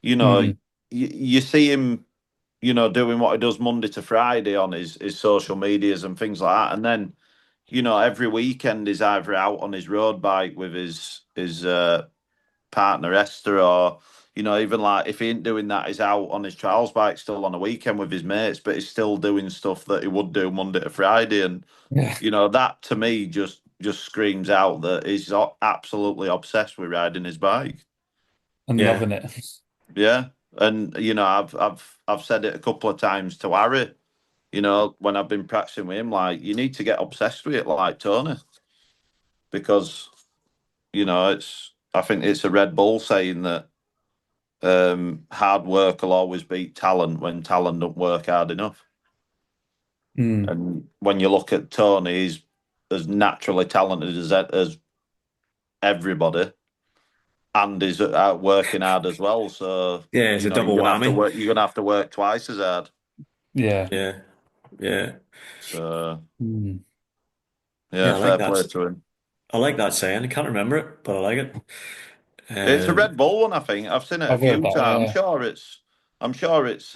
You know, Mm, you see him, doing what he does Monday to Friday on his social medias and things like that, and then every weekend he's either out on his road bike with his partner Esther, or even like if he ain't doing that, he's out on his trials bike still on a weekend with his mates, but he's still doing stuff that he would do Monday to Friday, and yeah, that to me just screams out that he's absolutely obsessed with riding his bike. and Yeah. loving it. Yeah, and I've said it a couple of times to Harry. When I've been practicing with him, like you need to get obsessed with it, like Tony, because it's. I think it's a Red Bull saying that hard work will always beat talent when talent don't work hard enough. Mm, And when you look at Tony, he's as naturally talented as everybody, and he's out working hard as well. So Yeah, it's a you're double gonna have to whammy. work. You're gonna have to work twice as hard. yeah. Yeah. Yeah. So Mm. yeah, Yeah, fair play to him. I like that saying. I can't remember it, but I like it. It's a Um, Red Bull one, I think. I've seen it a I've heard few that. times. Yeah, I'm sure it's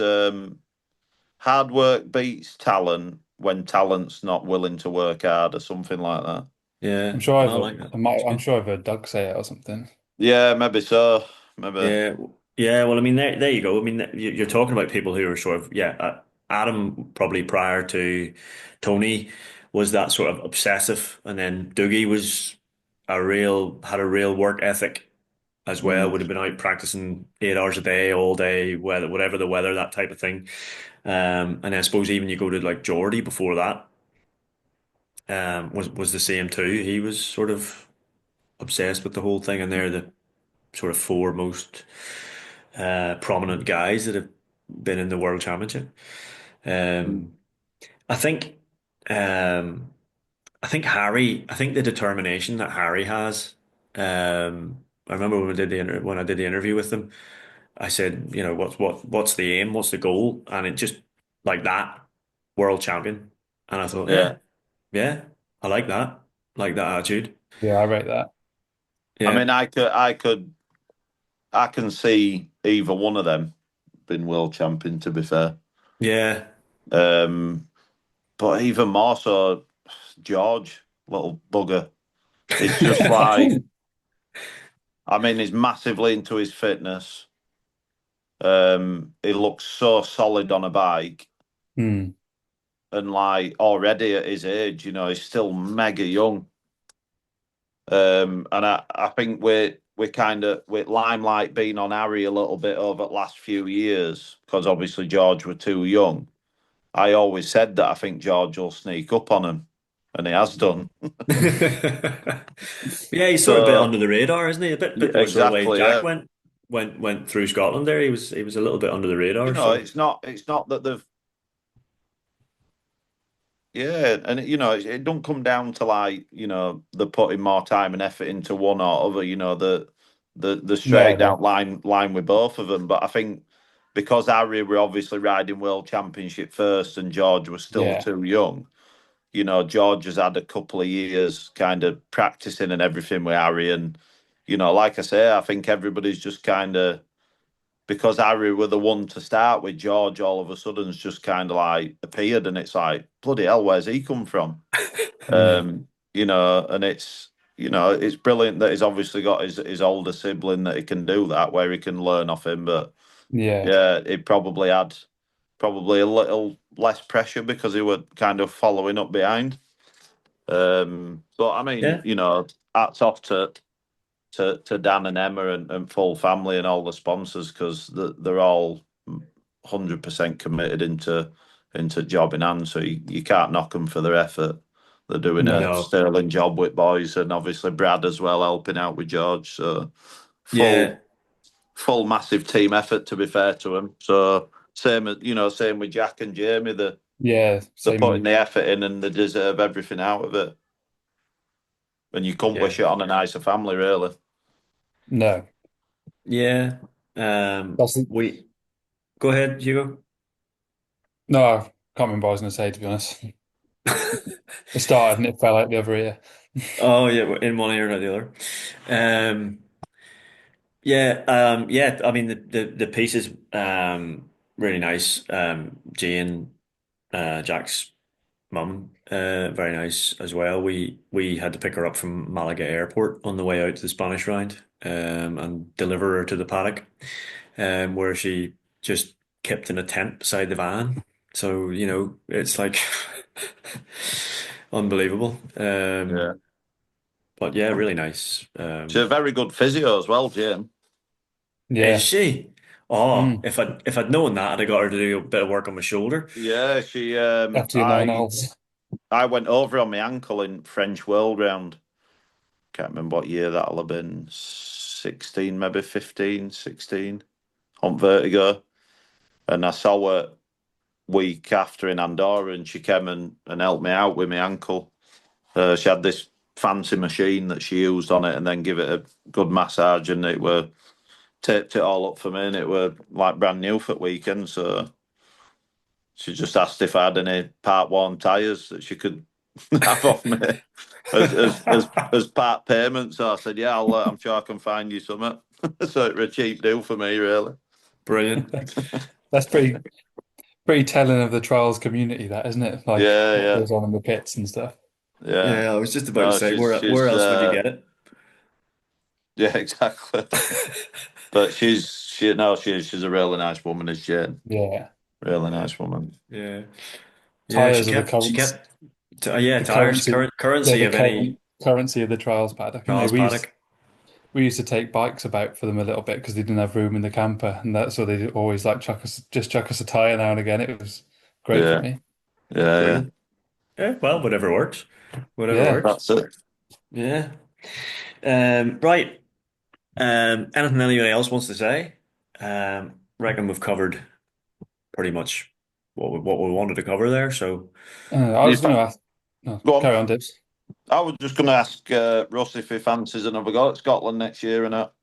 hard work beats talent when talent's not willing to work hard or something like that. yeah, I'm sure I like that. It's I'm good. sure I've heard Doug say it or something. Yeah, maybe so. Maybe. Yeah, yeah. Well, I mean, there you go. I mean, you're talking about people who are sort of, yeah. Adam probably prior to Tony was that sort of obsessive, and then Dougie was had a real work ethic as well. Mm, Would have been out practicing 8 hours a day, all day, whatever the weather, that type of thing. And I suppose even you go to like Geordie before that, was the same too. He was sort of obsessed with the whole thing, and they're the sort of four most prominent guys that have been in the World Championship. mm. Um, I think, um, I think the determination that Harry has. I remember when we did when I did the interview with them, I said, what's the aim, what's the goal, and it just like that, world champion. And I thought, Yeah. yeah, I like that attitude. Yeah, I rate that. I Yeah, mean, I can see either one of them being world champion. To be fair, yeah. um, but even more so, George, little bugger. It's just like, I mean, he's massively into his fitness. He looks so solid on a bike, Mm. and like already at his age, he's still mega young. And I think we're kind of with limelight being on Harry a little bit over the last few years because obviously George were too young. I always said that I think George will sneak up on him, and he has done. Yeah, he's sort of a bit So under the radar, isn't he? A yeah, bit more sort of way exactly, Jack yeah. went through Scotland there. He was a little bit under the radar. So It's not that they've yeah, and it don't come down to like they're putting more time and effort into one or other. The No, straight no. down line with both of them. But I think because Harry were obviously riding World Championship first, and George was still Yeah. too young. George has had a couple of years kind of practicing and everything with Harry, and like I say, I think everybody's just kind of because Harry were the one to start with, George all of a sudden has just kind of like appeared, and it's like bloody hell, where's he come from? Mm. Um, and it's brilliant that he's obviously got his older sibling that he can do that, where he can learn off him. But Yeah, yeah, he probably had probably a little less pressure because he were kind of following up behind. But I mean, Yeah, hats off to Dan and Emma and full family and all the sponsors, because they're all 100% committed into job in hand. So you can't knock them for their effort. They're doing a no, no, sterling job with boys, and obviously Brad as well helping out with George. So full yeah, full massive team effort, to be fair to them. So same with Jack and Jamie. yeah, They're same putting with the effort in and they deserve everything out of it. And you couldn't yeah, wish it on a nicer family, really. no. yeah. That's We go ahead, Hugo. no, I can't remember what I was going to say, to be honest. It started and it fell out the other ear. Oh yeah, in one ear, not the other. Um, yeah. I mean, the piece is really nice. Jane, Jack's mum, very nice as well. We had to pick her up from Malaga Airport on the way out to the Spanish round, and deliver her to the paddock, where she just kept in a tent beside the van. So, it's like unbelievable. Yeah. But yeah, really nice. She's a very good physio as well, Jane. Is Yeah. she? Oh, Mm. if I'd known that, I'd have got her to do a bit of work on my shoulder. Yeah, she After your nine holes. I went over on my ankle in French World Round. Can't remember what year that'll have been. 16, maybe 15, 16 on Vertigo. And I saw her week after in Andorra, and she came and helped me out with my ankle. She had this fancy machine that she used on it, and then give it a good massage, and it were taped it all up for me, and it were like brand new for the weekend. So she just asked if I had any part worn tyres that she could have off me as part payment. So I said, yeah, I'm sure I can find you something. So it was a cheap deal for me, really. Brilliant. That's pretty telling of the trials community, that, isn't it? Like Yeah, what yeah, goes on in the pits and stuff. yeah. Yeah, I was just about to No, say, she's where she's else would you get it? yeah, exactly. But she's a really nice woman, is Jane. Yeah. Really nice woman. Yeah. Yeah, she Tires are kept she kept yeah, the tires, currency they're currency the of any currency of the trials paddock, aren't they? Charles paddock. We used to take bikes about for them a little bit because they didn't have room in the camper, and that's so they always like chuck us a tire now and again. It was great for Yeah, me. yeah, yeah. Brilliant. Yeah, well, whatever works. Whatever Yeah. works. That's it. Yeah. Right. Anything anybody else wants to say? Reckon we've covered pretty much what we wanted to cover there. So I You was going fa- to ask. No, Go on. carry on, Dibs. I was just going to ask Russ if he fancies another go at Scotland next year or not.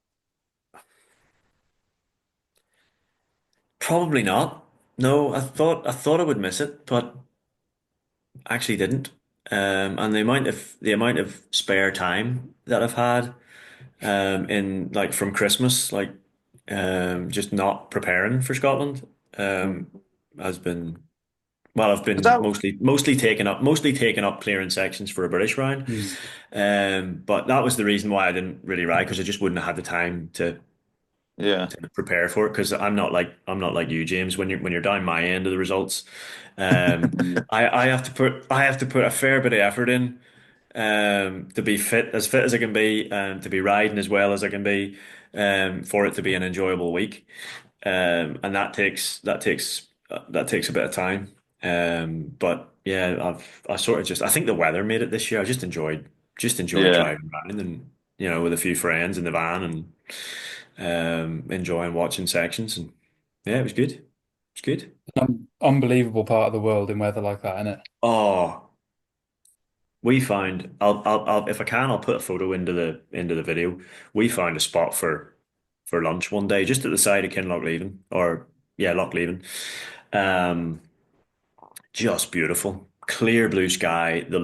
probably not. No, I thought I would miss it, but actually didn't. And the amount of spare time that I've had, in like from Christmas, like, just not preparing for Scotland, um, has been well, I've Is been that? mostly taking up clearing sections for a British round. Mm. But that was the reason why I didn't really ride, because I just wouldn't have had the time Yeah, to prepare for it, because I'm not like you, James. When you're down my end of the results, I have to put a fair bit of effort in, to be fit as I can be, to be riding as well as I can be, for it to be an enjoyable week, and that takes a bit of time. But yeah, I think the weather made it this year. I just enjoyed yeah. driving around, and with a few friends in the van, and enjoying watching sections, and yeah, it was good. It's good. Unbelievable part of the world in weather like that, isn't it? Oh, we found if I can, I'll put a photo into the video. We found a spot for lunch one day just at the side of Kinlochleven, or yeah, Lochleven. Um, just beautiful. Clear blue sky. The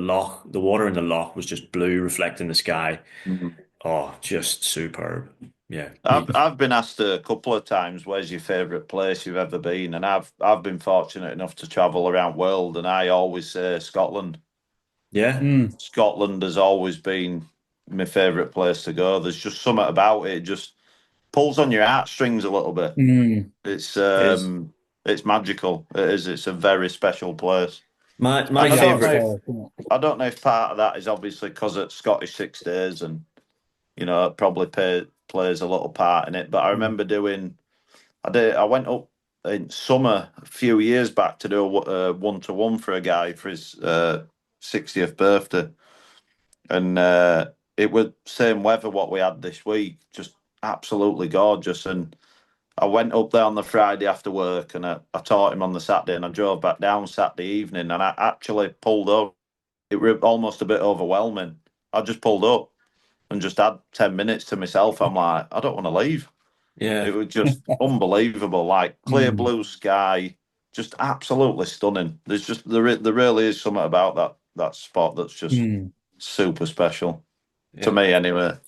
water in the loch was just blue, reflecting the sky. Mhm. Oh, just superb. Yeah. I've been asked a couple of times, "Where's your favourite place you've ever been?" And I've been fortunate enough to travel around world, and I always say Scotland. Yeah. Mm. Scotland has always been my favourite place to go. There's just something about it, just pulls on your heartstrings a little bit. Mm. It's Is it's magical. It is. It's a very special place. my And The favorite. atmosphere, isn't it? I don't know if part of that is obviously because it's Scottish 6 days, and it probably plays a little part in it. But I Mm. remember I went up in summer a few years back to do a 1-to-1 for a guy for his 60th birthday, and it was same weather what we had this week, just absolutely gorgeous. And I went up there on the Friday after work, and I taught him on the Saturday, and I drove back down Saturday evening, and I actually pulled up. It was almost a bit overwhelming. I just pulled up and just had 10 minutes to myself. I'm like, I don't want to leave. It Yeah. was just unbelievable, like clear Mm. blue sky, just absolutely stunning. There really is something about that spot that's just Mm. super special to Yeah. me, anyway.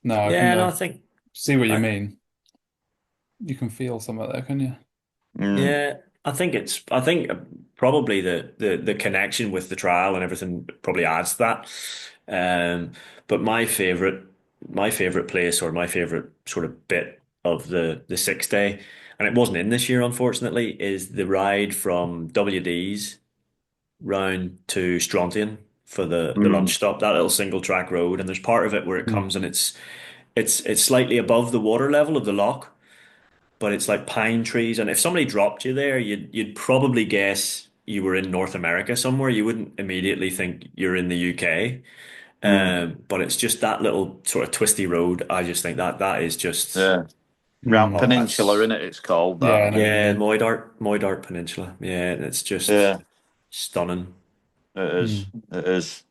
No, I can Yeah. No, I think. see what you I, mean. You can feel some of that, can you? Mm, Yeah, I think probably the connection with the trial and everything probably adds to that. But my favorite place or my favorite sort of bit of the 6 day, and it wasn't in this year unfortunately, is the ride from WD's round to Strontian for the lunch mm, stop, that little single track road, and there's part of it where it Mm. comes and it's slightly above the water level of the loch, but it's like pine trees. And if somebody dropped you there, you'd probably guess you were in North America somewhere. You wouldn't immediately think you're in the UK. mm. But it's just that little sort of twisty road. I just think that is just Yeah, round Mm. oh, Peninsula, that's in it. It's called Yeah, that. I know what you yeah, mean. Moydart Peninsula. Yeah, it's just Yeah, stunning. it is. Mm. It is.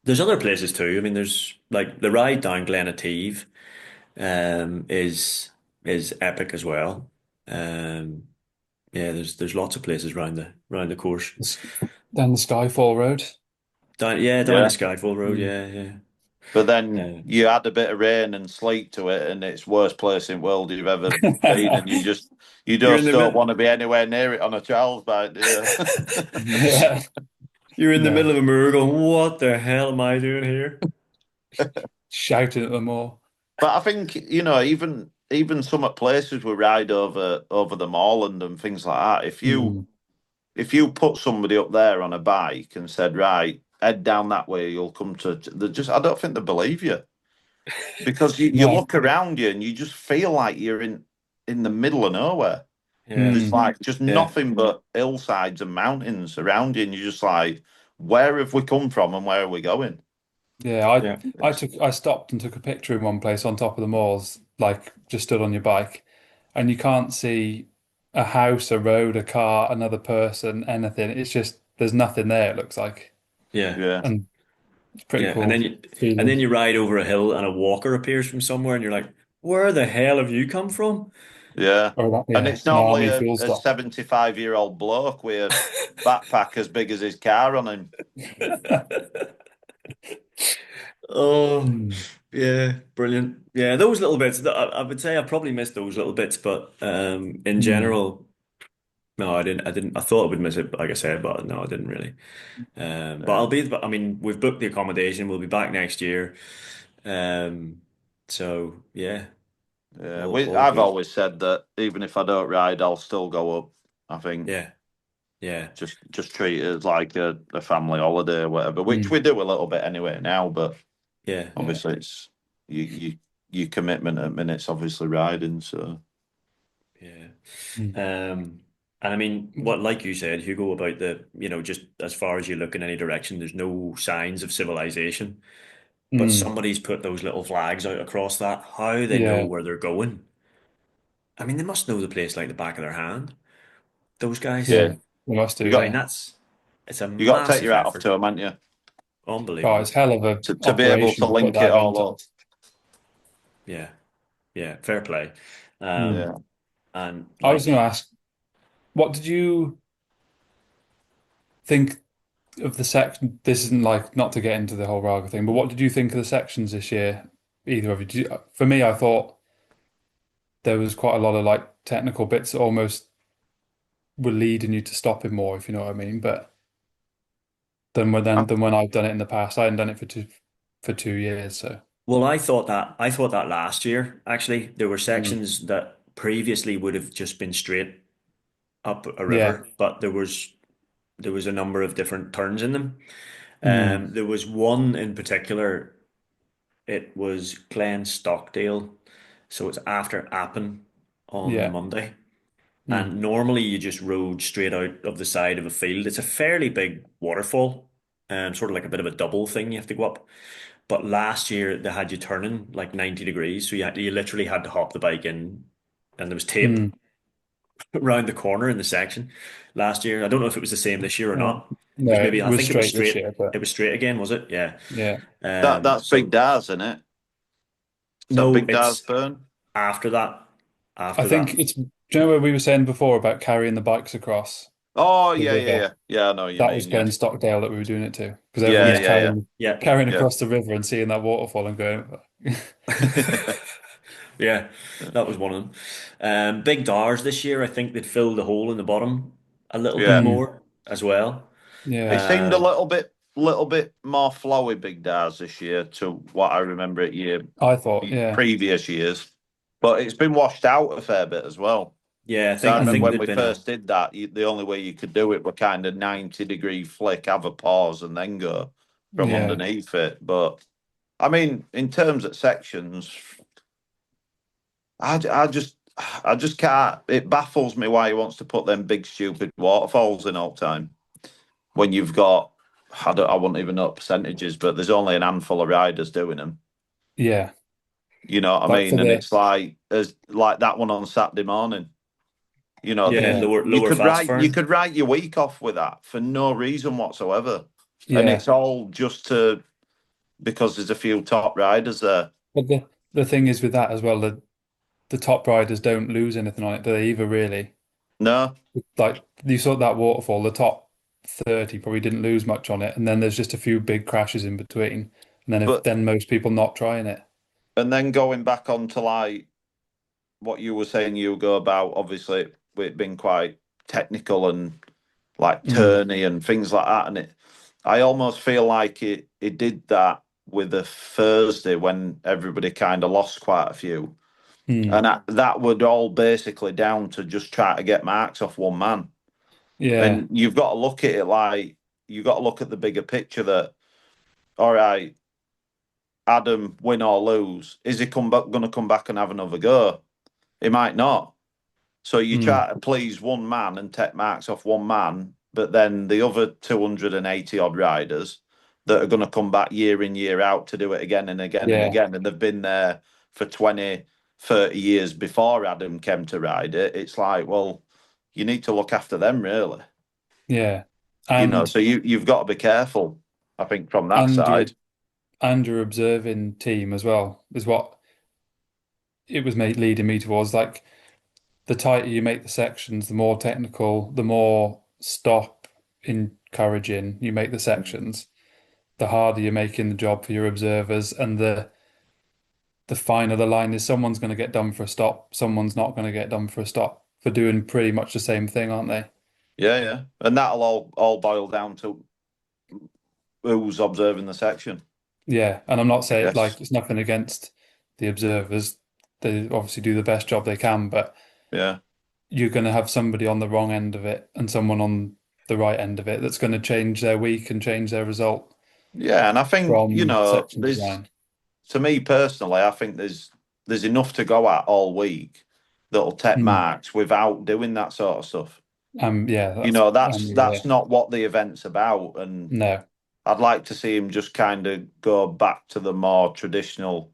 There's other places too. I mean, there's like the ride down Glenateeve, is epic as well. Um, yeah, there's lots of places around the course. It's down the Skyfall Road. Down the Yeah, Skyfall Road. Mm. Yeah, yeah. but then Uh, you add a bit of rain and sleet to it, and it's worst place in the world you've ever been, and you you're in just the don't mid want to be anywhere near it on a child's bike, do you? Yeah. you're in the middle No. of a mirror going, what the hell am I doing here? Shouting at them all. But I think even some at places we ride over the moorland and things like that. Mm. If you put somebody up there on a bike and said, right, head down that way, you'll come to they just I don't think they believe you, because you No. look around you and you just feel like you're in the middle of nowhere. Yeah, There's Mm. like just yeah, nothing but hillsides and mountains around you, and you're just like, where have we come from and where are we going? Yeah, yeah, I stopped and took a picture in one place on top of the moors, like just stood on your bike, and you can't see a house, a road, a car, another person, anything. It's just there's nothing there, it looks like. yeah, Yeah, And it's pretty yeah. cool And then feeling. you ride over a hill and a walker appears from somewhere and you're like, where the hell have you come from? yeah. Or that, And yeah, it's an normally army a, fuel a stop. 75-year-old bloke with a backpack as big as his car on him. Oh, Mm. yeah, brilliant. Yeah, those little bits. I would say I probably missed those little bits, but in Mm. general, no, I didn't. I didn't. I thought I would miss it, like I said, but no, I didn't really. But Yeah. I'll be. I mean, we've booked the accommodation. We'll be back next year. Um, so yeah, Yeah, all I've good. always said that even if I don't ride, I'll still go up. I think Yeah, yeah, just treat it as like a family holiday or whatever, which Mm. we do a little bit anyway now. But yeah, Yeah. obviously, it's your commitment at minutes, obviously riding. So yeah. Mm. And I mean, what like you said, Hugo, about just as far as you look in any direction, there's no signs of civilization. But Mm. somebody's put those little flags out across that. How they know Yeah. where they're going? I mean, they must know the place like the back of their hand. Those guys. yeah, Yeah. We must do, you I got mean, yeah. it's a you got to take massive your hat off to effort. them, haven't you, Oh, it's Unbelievable. hell of a to be able to operation to put link it that event all off. up. Yeah, yeah, fair play. Mm. Yeah. Um, and I was going to like, ask, what did you think of the section? This isn't like not to get into the whole Raga thing, but what did you think of the sections this year? Either of you? For me, I thought there was quite a lot of like technical bits that almost were leading you to stop him more, if you know what I mean. But than when I've done it in the past. I hadn't done it for 2 years, so Well, I thought that last year, actually. There were mm. sections that previously would have just been straight up a Yeah. river, but there was a number of different turns in them. Mm. There was one in particular, it was Glen Stockdale, so it's after Appin on the Yeah. Monday. Mm. And normally you just rode straight out of the side of a field. It's a fairly big waterfall, sort of like a bit of a double thing you have to go up. But last year they had you turning like 90 degrees, so you literally had to hop the bike in, and there was tape Mm. around the corner in the section last year. I don't know if it was the same this year or Oh, not. It was no, maybe it I was think it was straight this straight. year, but It was straight again, was it? Yeah. yeah. That's Big So Dars, isn't it? Is that no, Big Dars it's burn? after that. I After think that. it's, do you know where we were saying before about carrying the bikes across Oh the yeah, yeah, river? yeah. Yeah, I know what you That was mean. Yeah, Glen Stockdale that we were doing it to, because everyone yeah, was Yeah, yeah, yeah, yeah. carrying yeah. across the river and seeing that waterfall and going, Yeah, that was one of them. Big Dars this year, I think they'd filled the hole in the bottom a little bit Yeah. mm, more as well. yeah, It seemed a Um, little bit more flowy Big Dars this year to what I remember at I thought, yeah, previous years, but it's been washed out a fair bit as well. yeah, So I I remember think mm, when there'd we been a first did that, the only way you could do it were kind of 90-degree flick, have a pause, and then go from yeah, underneath it. But I mean, in terms of sections, I just can't. It baffles me why he wants to put them big stupid waterfalls in all the time when you've got. I wouldn't even know percentages, but there's only an handful of riders doing them. yeah. You know what I Like for mean? And the, it's like as like that one on Saturday morning. You know, yeah yeah, lower fats you fern. could write your week off with that for no reason whatsoever, and yeah. it's all just to because there's a few top riders there. But the thing is with that as well, the top riders don't lose anything on it, do they either really? No, Like you saw that waterfall, the top 30 probably didn't lose much on it, and then there's just a few big crashes in between, and but then most people not trying it. and then going back on to like what you were saying, you go about obviously it being quite technical and like Mm, turny and things like that, and I almost feel like it did that with a Thursday when everybody kind of lost quite a few. mm, And that would all basically down to just try to get marks off one man. yeah, And you've got to look at it like you've got to look at the bigger picture that, all right, Adam, win or lose, is he going to come back and have another go? He might not. So you mm, try to please one man and take marks off one man, but then the other 280 odd riders that are going to come back year in, year out to do it again and again and yeah, again. And they've been there for 20, 30 years before Adam came to ride it. It's like, well, you need to look after them, really. yeah. You know, And so you've got to be careful, I think, from that and your side. and your observing team as well is what it was made leading me towards. Like the tighter you make the sections, the more technical, the more stop encouraging you make the sections, the harder you're making the job for your observers, and the finer the line is. Someone's going to get done for a stop, someone's not going to get done for a stop for doing pretty much the same thing, aren't they? Yeah, yeah. And that'll all boil down to who's observing the section, Yeah, and I'm not I saying guess. like it's nothing against the observers. They obviously do the best job they can, but Yeah. you're going to have somebody on the wrong end of it and someone on the right end of it that's going to change their week and change their result Yeah, and I think, from section to there's line. to me personally, I think there's enough to go at all week that'll take Mm. marks without doing that sort of stuff. Yeah, You that's know, yeah. that's not what the event's about, and No. I'd like to see him just kind of go back to the more traditional.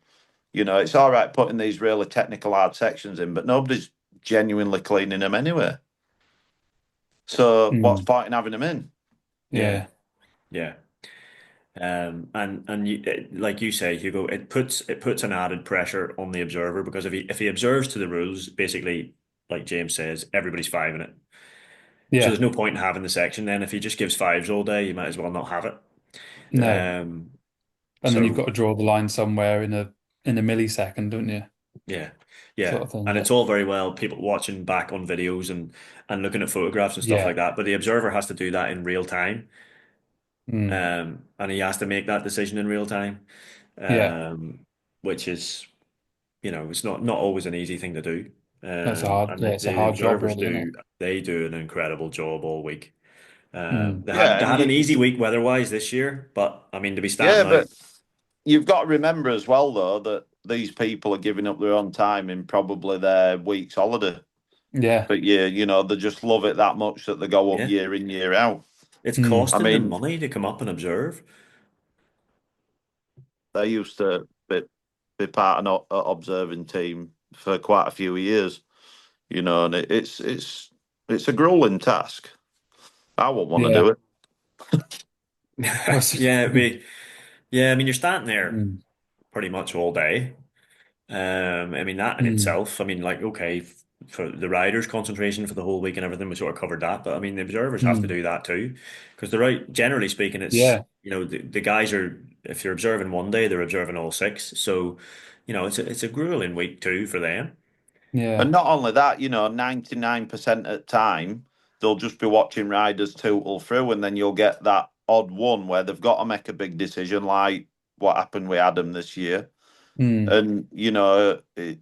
You know, it's all right putting these really technical hard sections in, but nobody's genuinely cleaning them anyway. So what's Mm. the point in having them in? Yeah, Yeah. yeah. And you, like you say, Hugo, it puts an added pressure on the observer because if he observes to the rules, basically, like James says, everybody's five in it. So Yeah. there's no point in having the section then. If he just gives fives all day, you might as well not have it. No. And then you've got So to draw the line somewhere in a millisecond, don't you? yeah, Sort yeah. of thing. And it's But all very well people watching back on videos and looking at photographs and stuff yeah. like that, but the observer has to do that in real time. Mm. and he has to make that decision in real time, Yeah, um, which is, it's not always an easy thing to do. And yeah, the, it's a the hard job, observers really, isn't it? do an incredible job all week. Mm. They Yeah, had they and had an easy week weather-wise this year, but I mean to be yeah, starting out, but you've got to remember as well, though, that these people are giving up their own time in probably their week's holiday. Yeah. But yeah, they just love it that much that they go up yeah, year in, year out. it's Mm. I costing them mean, money to come up and observe. they used to be part of an observing team for quite a few years, and it's a grueling task. I wouldn't want to Yeah. do it. What's Yeah, yeah. I mean, you're standing there mm. pretty much all day. I mean, that in Mm. itself, I mean, like, okay, for the riders' concentration for the whole week and everything, we sort of covered that. But I mean, the observers have to Mm. do that too, because they're right. Generally speaking, it's Yeah. the guys are, if you're observing one day, they're observing all six. So, it's a grueling week too for them. Yeah. And not only that, 99% of the time, they'll just be watching riders total through, and then you'll get that odd one where they've got to make a big decision, like what happened with Adam this year. Mm. And,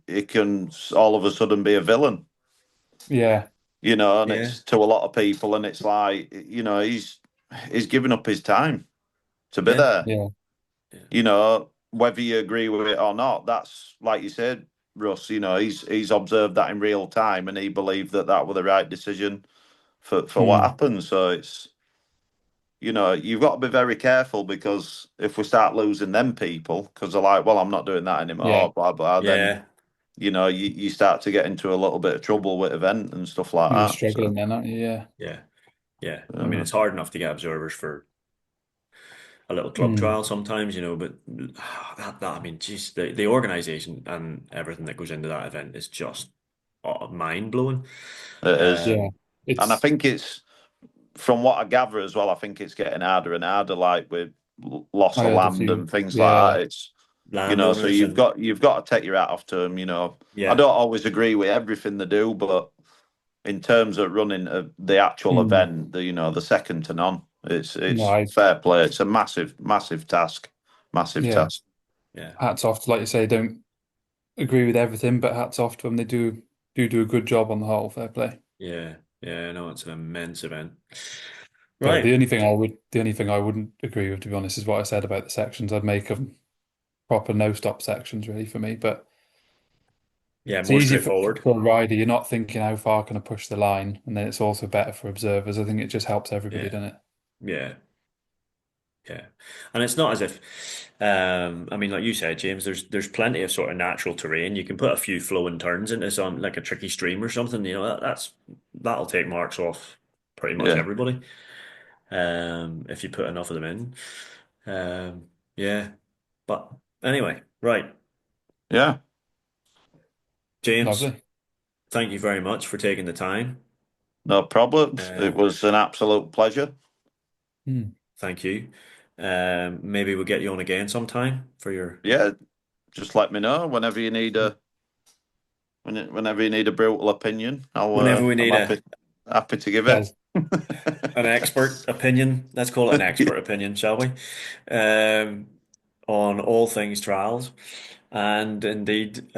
it can all of a sudden be a villain, Yeah. and Yeah, it's to a lot of people, and it's like, he's giving up his time to be yeah, there. Yeah. yeah, Whether you agree with it or not, that's like you said, Russ. He's observed that in real time, and he believed that that was the right decision for what Mm. happened. So it's you've got to be very careful, because if we start losing them people because they're like, well, I'm not doing that Yeah. anymore, blah blah, then yeah, you start to get into a little bit of trouble with event and stuff like You're that. So struggling then, aren't you? Yeah. yeah, yeah. I mean, uh, it's hard enough to get observers for a little club Mm. trial sometimes, but I mean, geez, the organization and everything that goes into that event is just mind blowing. it is, Yeah. and I It's think it's from what I gather as well. I think it's getting harder and harder, like with loss I of had a land few. and things like Yeah. that. It's so Landowners you've and got to take your hat off to them. I yeah, don't always agree with everything they do, but in terms of running the actual Mm. event, the second to none. No, It's fair play. It's a massive task, massive yeah. task. yeah, Hats off to, like you say, don't agree with everything, but hats off to them. They do a good job on the whole. Fair play. yeah, yeah. No, it's an immense event. But Right. the only thing I wouldn't agree with, to be honest, is what I said about the sections. I'd make them proper no-stop sections, really, for me. But Yeah, it's more easier straightforward. for a rider. You're not thinking how far can I push the line, and then it's also better for observers. I think it just helps everybody, Yeah, doesn't it? yeah, yeah. And it's not as if, I mean, like you said, James, there's plenty of sort of natural terrain. You can put a few flowing turns into some like a tricky stream or something. That'll take marks off pretty much Yeah, everybody. If you put enough of them in. Yeah. But anyway, right. yeah, James, Lovely. thank you very much for taking the time. no problems. It Um, was an absolute pleasure. Mm. thank you. Maybe we'll get you on again sometime for your Yeah, just let me know whenever you need a brutal opinion. whenever we I'm need happy to give it. Yes. an expert opinion. Let's call it an expert opinion, shall we? Um, on all things trials and indeed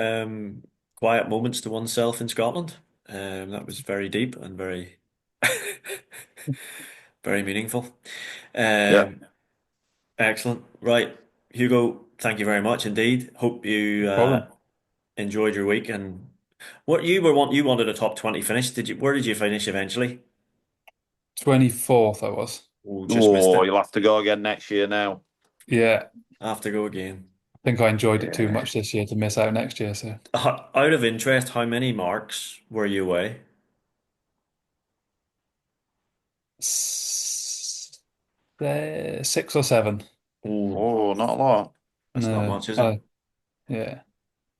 quiet moments to oneself in Scotland. That was very deep and very very meaningful. Yeah, Um, excellent. Right, Hugo, thank you very much indeed. Hope you No problem. enjoyed your week and you wanted a top 20 finish. Where did you finish eventually? 24th I was. Oh, just missed oh, it. you'll have to go again next year now. Yeah. I have to go again. I think I enjoyed it too Yeah. much this year to miss out next year. So Out of interest, how many marks were you away? six or seven. Oh, Oh, not a lot. that's not No. much, is it? Yeah.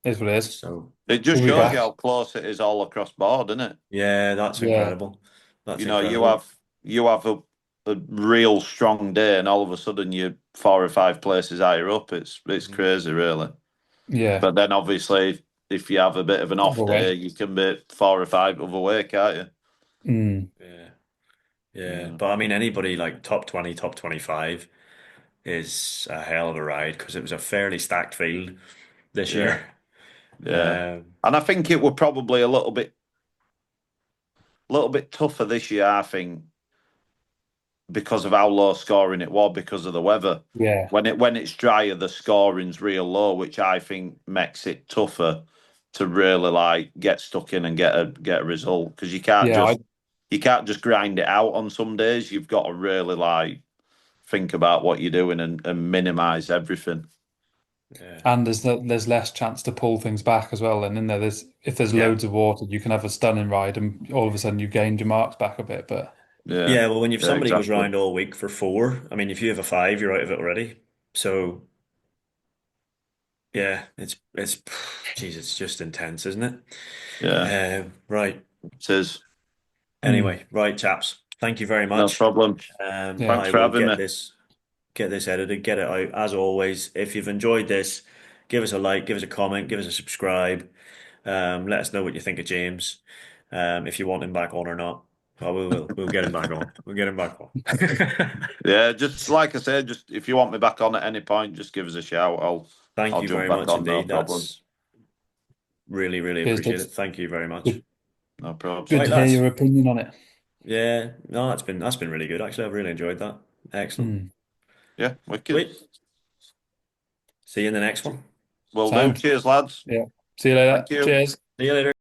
Is what it is. So, It just We'll be shows you back. how close it is all across board, doesn't it? yeah, that's Yeah. incredible. That's You know, you incredible. have you have a real strong day, and all of a sudden you're 4 or 5 places higher up. It's Mhm. crazy, really. Yeah. But then obviously, if you have a bit of an Other off day, way. you can be 4 or 5 other way, can't you? Mm. Yeah. Yeah, Yeah, but I mean, anybody like top 20, top 25 is a hell of a ride because it was a fairly stacked field this yeah, year. yeah. Um, And I think it were probably a little bit tougher this year. I think because of how low scoring it was because of the weather. Yeah, When it's drier, the scoring's real low, which I think makes it tougher to really like get stuck in and get a result because you can't yeah, just you can't just grind it out on some days. You've got to really like think about what you're doing and minimize everything. yeah, and there's less chance to pull things back as well. And in there's if there's yeah, loads of water, you can have a stunning ride, and all of a sudden you gained your marks back a bit. But Yeah, yeah. Well, when you've yeah, somebody goes exactly. round all week for four, I mean, if you have a five, you're out of it already. So yeah, geez, it's just intense, isn't it? Yeah, Right. it is. mm, Anyway, right, chaps. Thank you very No much. problem. yeah, Thanks I for will having me. get this edited, get it out. As always, if you've enjoyed this, give us a like, give us a comment, give us a subscribe. Let us know what you think of James. If you want him back on or not. Well, we'll get him back on. We'll get him back on. Yeah, just like I said, just if you want me back on at any point, just give us a shout. I'll Thank I'll you jump very back much on. No indeed. problem. That's really, really cheers, appreciate it. Dubs. Thank you very much. Good, No problems. good Right, to hear lads. your opinion on it. Yeah, no, that's been really good. Actually, I've really enjoyed that. Excellent. Mm, Yeah, wicked. Sweet. See you in the next one. Will do. sound. Cheers, lads. Yeah. See you Thank later. you. Cheers. See you later.